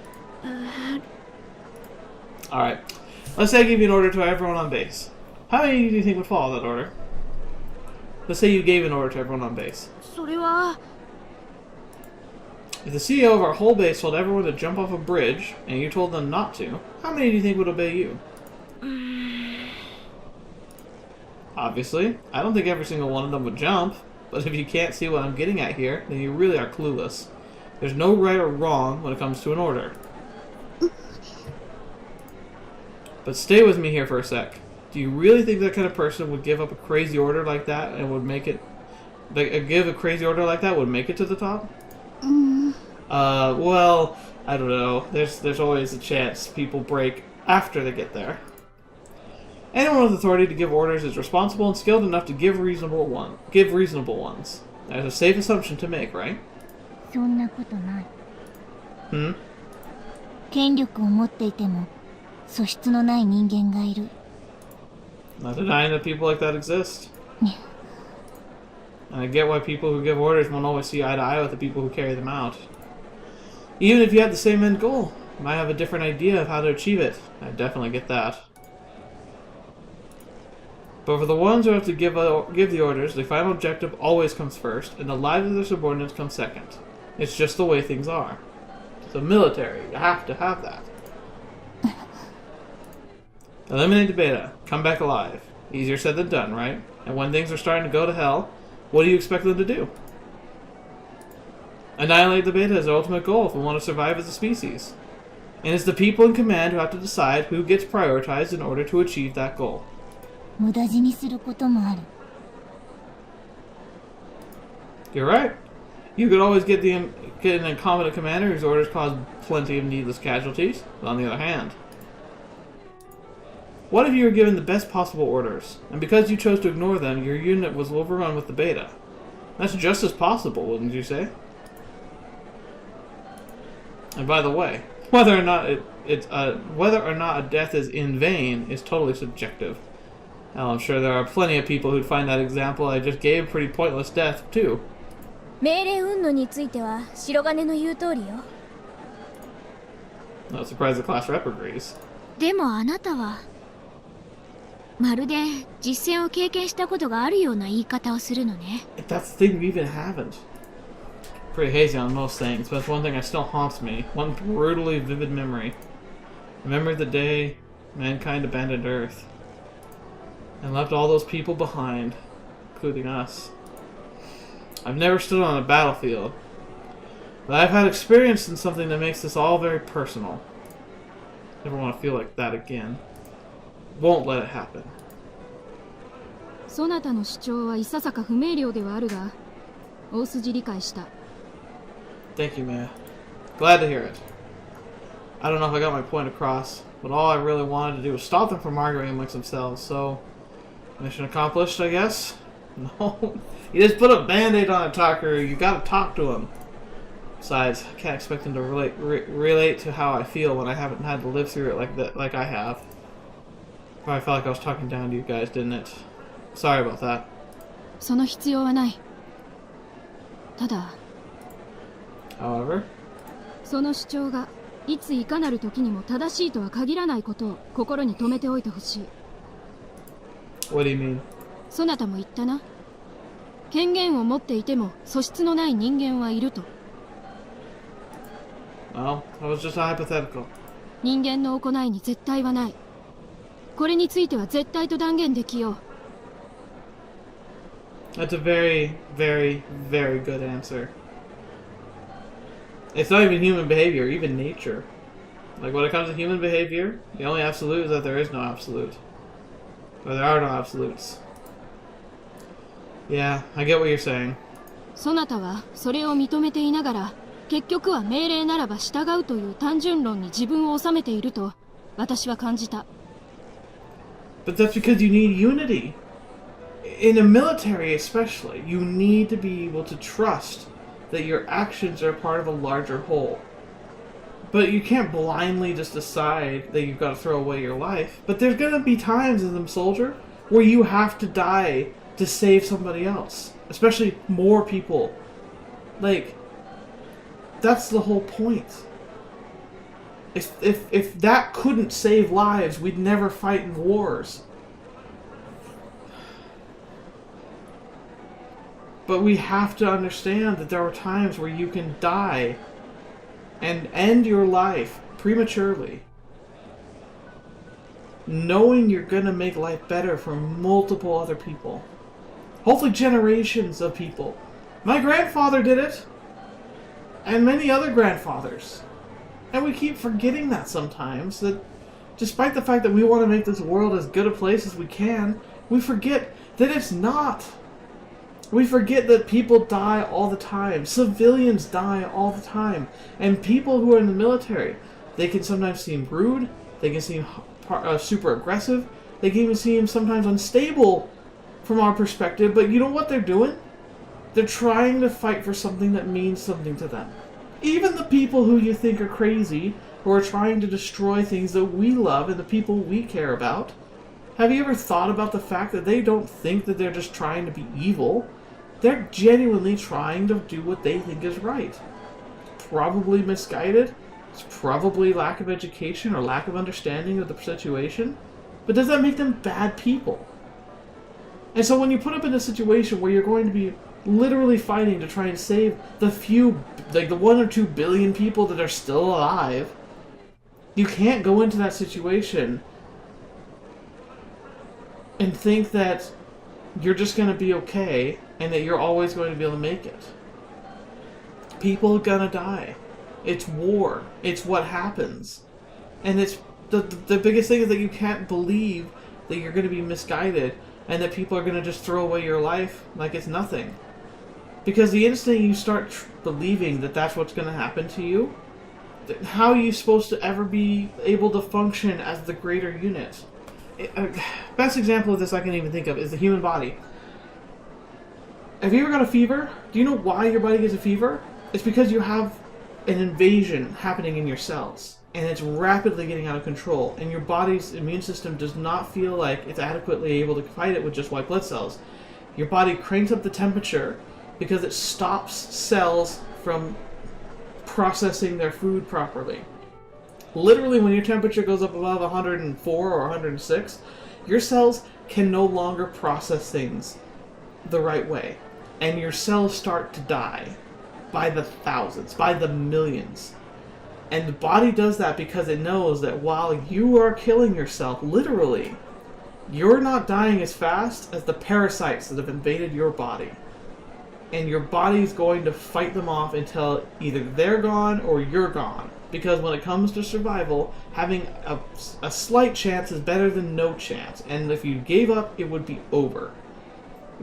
Alright. Let's say I give you an order to everyone on base. How many do you think would follow that order? Let's say you gave an order to everyone on base. それは。 If the CEO of our whole base told everyone to jump off a bridge, and you told them not to, how many do you think would obey you? Obviously, I don't think every single one of them would jump, but if you can't see what I'm getting at here, then you really are clueless. There's no right or wrong when it comes to an order. But stay with me here for a sec. Do you really think that kind of person would give up a crazy order like that and would make it... give a crazy order like that would make it to the top? Well, I don't know. There's always a chance people break after they get there. Anyone with authority to give orders is responsible and skilled enough to give reasonable ones. There's a safe assumption to make, right? そんなことない。 Hmm? 権力を持っていても素質のない人間がいる。 Not denying that people like that exist. And I get why people who give orders won't always see eye to eye with the people who carry them out. Even if you had the same end goal, you might have a different idea of how to achieve it. I definitely get that. But for the ones who have to give the orders, the final objective always comes first, and the lives of their subordinates come second. It's just the way things are. The military, you have to have that. Eliminate the beta. Come back alive. Easier said than done, right? And when things are starting to go to hell, what do you expect them to do? Annihilate the beta is the ultimate goal if we want to survive as a species. And it's the people in command who have to decide who gets prioritized in order to achieve that goal. 無駄死にすることもある。 You're right. You could always get an incompetent commander whose orders cause plenty of needless casualties. But on the other hand, what if you were given the best possible orders, and because you chose to ignore them, your unit was overrun with the beta? That's just as possible, wouldn't you say? And by the way, whether or not a death is in vain is totally subjective. Now, I'm sure there are plenty of people who'd find that example I just gave a pretty pointless death too. 命令云々については白金の言う通りよ。 Not surprised the class rep agrees. でもあなたはまるで実戦を経験したことがあるような言い方をするのね。 That's the thing, we even haven't. Pretty hazy on most things, but it's one thing that still haunts me. One brutally vivid memory. Remember the day mankind abandoned Earth and left all those people behind, including us. I've never stood on a battlefield, but I've had experience in something that makes this all very personal. Never want to feel like that again. Won't let it happen. そなたの主張はいささか不明瞭ではあるが、大筋理解した。 Thank you, Maya. Glad to hear it. I don't know if I got my point across, but all I really wanted to do was stop them from arguing amongst themselves, so... Mission accomplished, I guess? No. You just put a band-aid on a talker, you gotta talk to him. Besides, I can't expect him to relate to how I feel when I haven't had to live through it like I have. Probably felt like I was talking down to you guys, didn't it? Sorry about that. その必要はない。ただ、 However, その主張がいついかなる時にも正しいとは限らないことを心に留めておいてほしい。 what do you mean? そなたも言ったな。権限を持っていても素質のない人間はいると。 Well, that was just a hypothetical. 人間の行いに絶対はない。これについては絶対と断言できよう。 That's a very, very, very good answer. It's not even human behavior, even nature. Like, when it comes to human behavior, the only absolute is that there is no absolute. Or there are no absolutes. Yeah, I get what you're saying. そなたはそれを認めていながら、結局は命令ならば従うという単純論に自分を収めていると私は感じた。 But that's because you need unity. In the military especially, you need to be able to trust that your actions are part of a larger whole. But you can't blindly just decide that you've got to throw away your life. But there's gonna be times in the soldier where you have to die to save somebody else. Especially more people. Like, that's the whole point. If that couldn't save lives, we'd never fight in wars. But we have to understand that there are times where you can die and end your life prematurely, knowing you're gonna make life better for multiple other people. Hopefully generations of people. My grandfather did it, and many other grandfathers. And we keep forgetting that sometimes, that despite the fact that we want to make this world as good a place as we can, we forget that it's not. We forget that people die all the time. Civilians die all the time. And people who are in the military, they can sometimes seem rude, they can seem super aggressive, they can even seem sometimes unstable from our perspective, but you know what they're doing? They're trying to fight for something that means something to them. Even the people who you think are crazy, who are trying to destroy things that we love and the people we care about, have you ever thought about the fact that they don't think that they're just trying to be evil? They're genuinely trying to do what they think is right. Probably misguided. It's probably lack of education or lack of understanding of the situation. But does that make them bad people? And so when you put up in a situation where you're going to be literally fighting to try and save the few, like the 1 or 2 billion people that are still alive, you can't go into that situation and think that you're just going to be okay and that you're always going to be able to make it. People are going to die. It's war. It's what happens. And it's the biggest thing is that you can't believe that you're going to be misguided and that people are going to just throw away your life like it's nothing. Because the instant you start believing that that's what's going to happen to you, how are you supposed to ever be able to function as the greater unit? Best example of this I can even think of is the human body. Have you ever got a fever? Do you know why your body gets a fever? It's because you have an invasion happening in your cells, and it's rapidly getting out of control, and your body's immune system does not feel like it's adequately able to fight it with just white blood cells. Your body cranks up the temperature because it stops cells from processing their food properly. Literally, when your temperature goes up above 104 or 106, your cells can no longer process things the right way, and your cells start to die by the thousands, by the millions. And the body does that because it knows that while you are killing yourself, literally, you're not dying as fast as the parasites that have invaded your body. And your body's going to fight them off until either they're gone or you're gone. Because when it comes to survival, having a slight chance is better than no chance. And if you gave up, it would be over.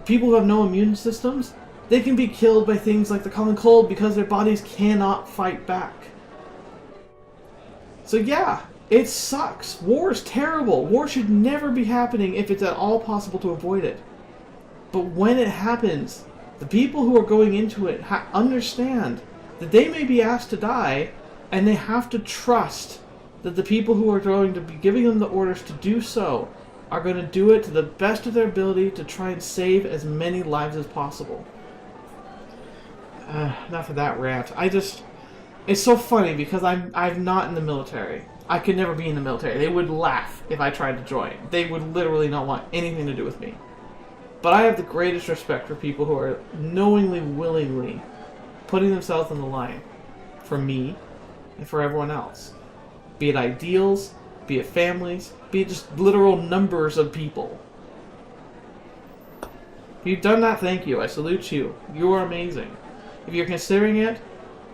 People who have no immune systems, they can be killed by things like the common cold because their bodies cannot fight back. So yeah, it sucks. War is terrible. War should never be happening if it's at all possible to avoid it. But when it happens, the people who are going into it understand that they may be asked to die, and they have to trust that the people who are going to be giving them the orders to do so are going to do it to the best of their ability to try and save as many lives as possible. Enough of that rant. It's so funny because I'm not in the military. I could never be in the military. They would laugh if I tried to join. They would literally not want anything to do with me. But I have the greatest respect for people who are knowingly, willingly putting themselves on the line for me and for everyone else. Be it ideals, be it families, be it just literal numbers of people. If you've done that, thank you. I salute you. You are amazing. If you're considering it,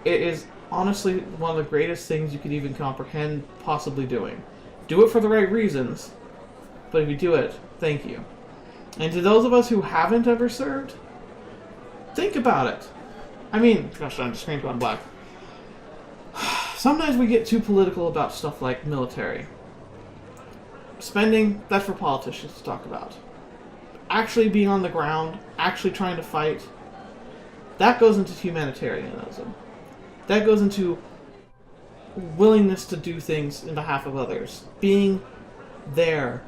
it is honestly one of the greatest things you could even comprehend possibly doing. Do it for the right reasons, but if you do it, thank you. And to those of us who haven't ever served, think about it. I mean, gosh, I'm just screen's gone black. Sometimes we get too political about stuff like military. Spending, that's for politicians to talk about. Actually being on the ground, actually trying to fight, that goes into humanitarianism. That goes into willingness to do things in behalf of others. Being there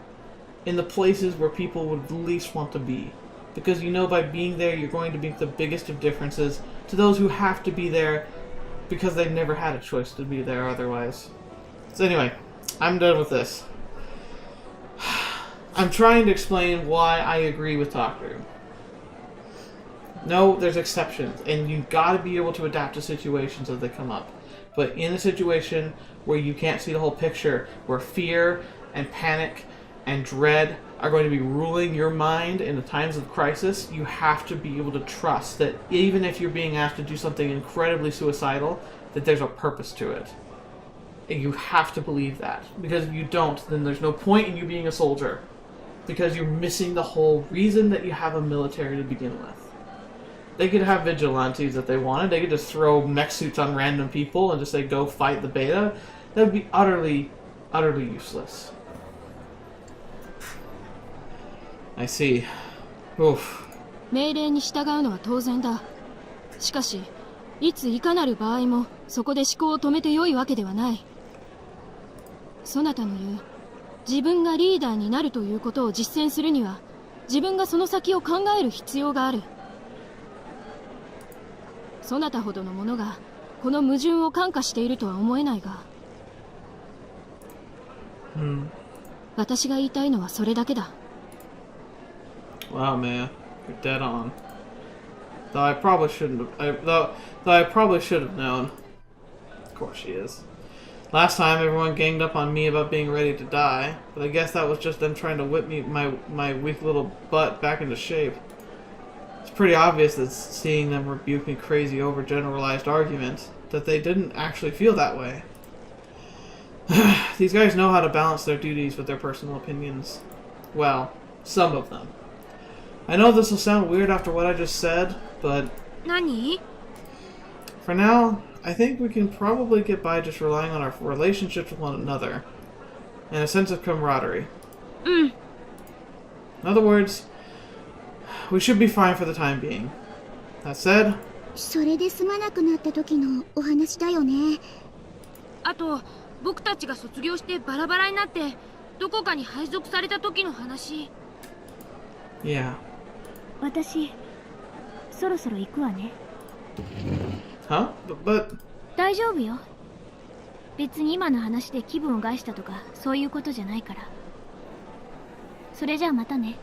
in the places where people would least want to be. Because you know by being there, you're going to make the biggest of differences to those who have to be there because they've never had a choice to be there otherwise. So anyway, I'm done with this. I'm trying to explain why I agree with Takaru. No, there's exceptions, and you've got to be able to adapt to situations as they come up. But in a situation where you can't see the whole picture, where fear and panic and dread are going to be ruling your mind in the times of crisis, you have to be able to trust that even if you're being asked to do something incredibly suicidal, that there's a purpose to it. And you have to believe that. Because if you don't, then there's no point in you being a soldier. Because you're missing the whole reason that you have a military to begin with. They could have vigilantes if they wanted. They could just throw mech suits on random people and just say, go fight the beta. That would be utterly, utterly useless. I see. Oof. 命令に従うのは当然だ。しかし、いついかなる場合もそこで思考を止めて良いわけではない。そなたの言う、自分がリーダーになるということを実践するには、自分がその先を考える必要がある。そなたほどの者がこの矛盾を看過しているとは思えないが。私が言いたいのはそれだけだ。Wow, man, you're dead on. Though I probably shouldn't have. Though I probably should have known. Of course she is. Last time, everyone ganged up on me about being ready to die, but I guess that was just them trying to whip me my weak little butt back into shape. It's pretty obvious that seeing them rebuke me crazy overgeneralized arguments, that they didn't actually feel that way. These guys know how to balance their duties with their personal opinions. Well, some of them. I know this will sound weird after what I just said, but... 何？ For now, I think we can probably get by just relying on our relationships with one another, and a sense of camaraderie. In other words, we should be fine for the time being. That said... それで済まなくなった時のお話だよね。あと僕たちが卒業してバラバラになってどこかに配属された時の話。 Yeah. 私そろそろ行くわね。 Huh? But... 大丈夫よ。別に今の話で気分を害したとかそういうことじゃないから。それじゃあまたね。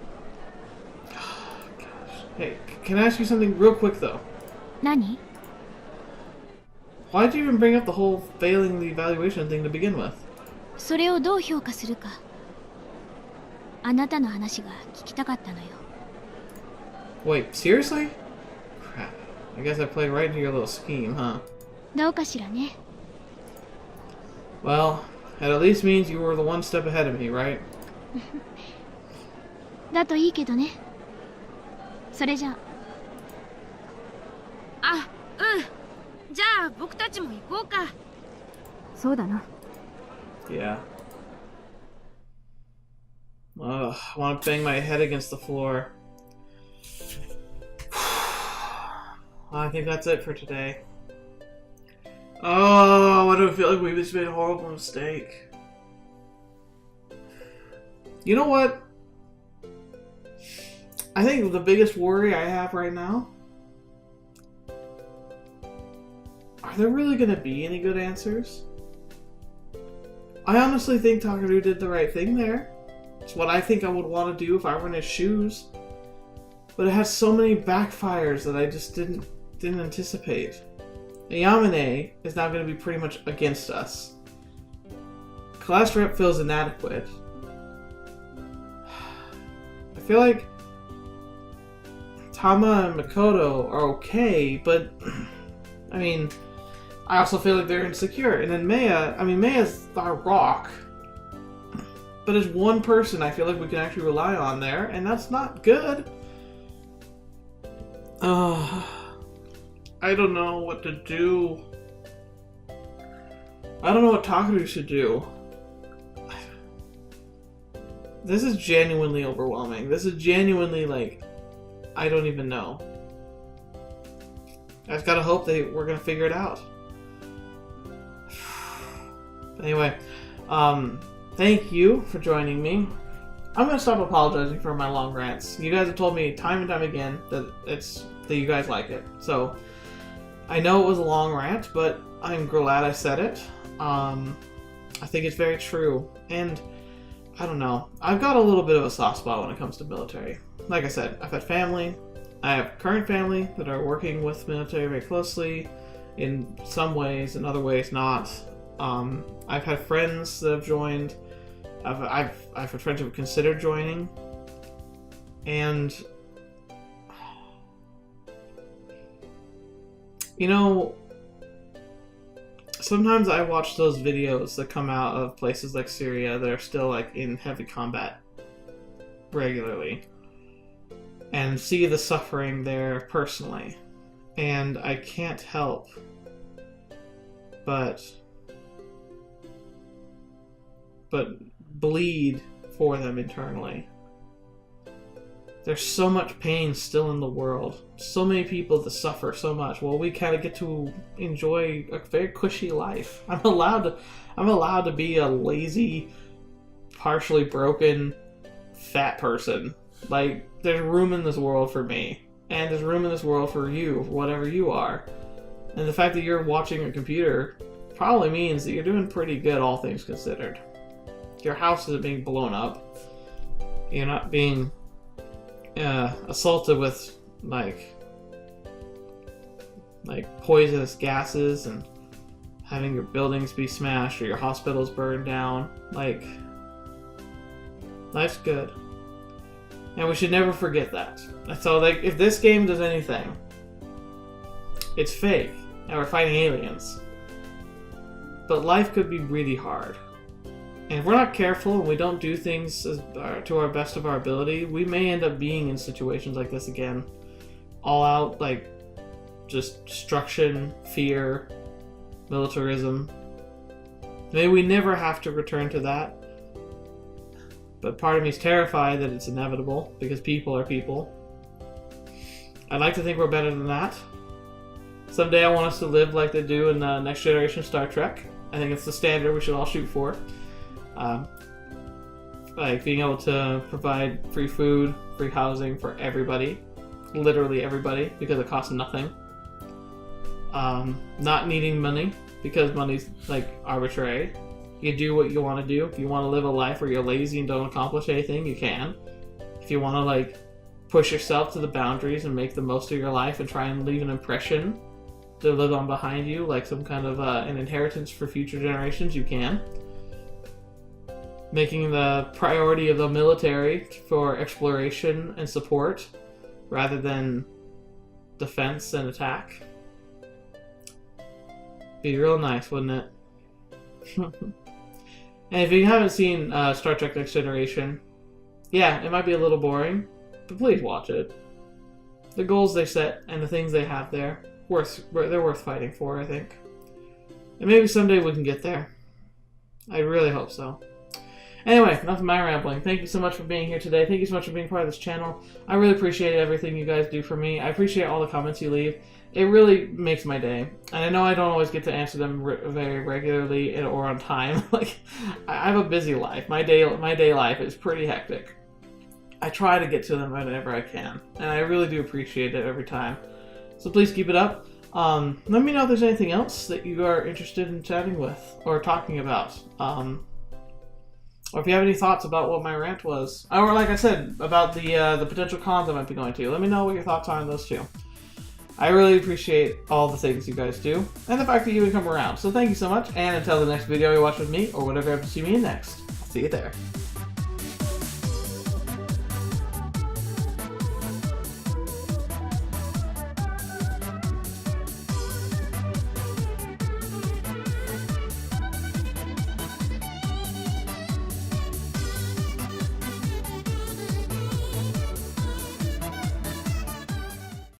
Hey, can I ask you something real quick though? 何？ Why'd you even bring up the whole failing the evaluation thing to begin with? それをどう評価するか。あなたの話が聞きたかったのよ。 Wait, seriously? Crap. I guess I played right into your little scheme, huh? どうかしらね。 Well, it at least means you were the one step ahead of me, right? だといいけどね。それじゃあ。あ、うん。じゃあ僕たちも行こうか。そうだな。 Yeah. I want to bang my head against the floor. I think that's it for today. Oh, I don't feel like we just made a horrible mistake. You know what? I think the biggest worry I have right now... Are there really going to be any good answers? I honestly think Takaru did the right thing there. It's what I think I would want to do if I were in his shoes. But it has so many backfires that I just didn't anticipate. Yamane is now going to be pretty much against us. Class rep feels inadequate. I feel like Tama and Mikoto are okay, but I mean, I also feel like they're insecure. And then Maya's our rock. But as one person I feel like we can actually rely on there, and that's not good. I don't know what to do. I don't know what Takaru should do. This is genuinely overwhelming. This is genuinely like, I don't even know. I just gotta hope we're gonna figure it out. Anyway, thank you for joining me. I'm gonna stop apologizing for my long rants. You guys have told me time and time again that you guys like it. So I know it was a long rant, but I'm glad I said it. I think it's very true, and I don't know. I've got a little bit of a soft spot when it comes to military. Like I said, I've had family. I have current family that are working with military very closely in some ways, in other ways not. I've had friends that have joined. I've had friends who have considered joining. And you know, sometimes I watch those videos that come out of places like Syria that are still like in heavy combat regularly and see the suffering there personally, and I can't help but bleed for them internally. There's so much pain still in the world. So many people that suffer so much. Well, we kind of get to enjoy a very cushy life. I'm allowed to be a lazy, partially broken, fat person. Like, there's room in this world for me. And there's room in this world for you, whatever you are. And the fact that you're watching a computer probably means that you're doing pretty good, all things considered. Your house isn't being blown up. You're not being assaulted with like poisonous gases, and having your buildings be smashed or your hospitals burned down. Like, life's good. And we should never forget that. So, like, if this game does anything, it's fake, and we're fighting aliens. But life could be really hard. And if we're not careful and we don't do things to our best of our ability, we may end up being in situations like this again. All out, like, just destruction, fear, militarism. Maybe we never have to return to that. But part of me is terrified that it's inevitable, because people are people. I'd like to think we're better than that. Someday I want us to live like they do in Next Generation Star Trek. I think it's the standard we should all shoot for. Like being able to provide free food, free housing for everybody. Literally everybody, because it costs nothing. Not needing money, because money's like arbitrary. You do what you want to do. If you want to live a life where you're lazy and don't accomplish anything, you can. If you want to like push yourself to the boundaries and make the most of your life and try and leave an impression to live on behind you, like some kind of an inheritance for future generations, you can. Making the priority of the military for exploration and support rather than defense and attack. Be real nice, wouldn't it? And if you haven't seen Star Trek Next Generation, yeah, it might be a little boring, but please watch it. The goals they set and the things they have there, they're worth fighting for, I think. And maybe someday we can get there. I really hope so. Anyway, enough of my rambling. Thank you so much for being here today. Thank you so much for being part of this channel. I really appreciate everything you guys do for me. I appreciate all the comments you leave. It really makes my day. And I know I don't always get to answer them very regularly or on time. Like, I have a busy life. My day life is pretty hectic. I try to get to them whenever I can. And I really do appreciate it every time. So please keep it up. Let me know if there's anything else that you are interested in chatting with or talking about. Or if you have any thoughts about what my rant was. Or like I said, about the potential cons I might be going to. Let me know what your thoughts are on those too. I really appreciate all the things you guys do, and the fact that you even come around. So thank you so much, and until the next video you watch with me, or whatever you have to see me in next, I'll see you there.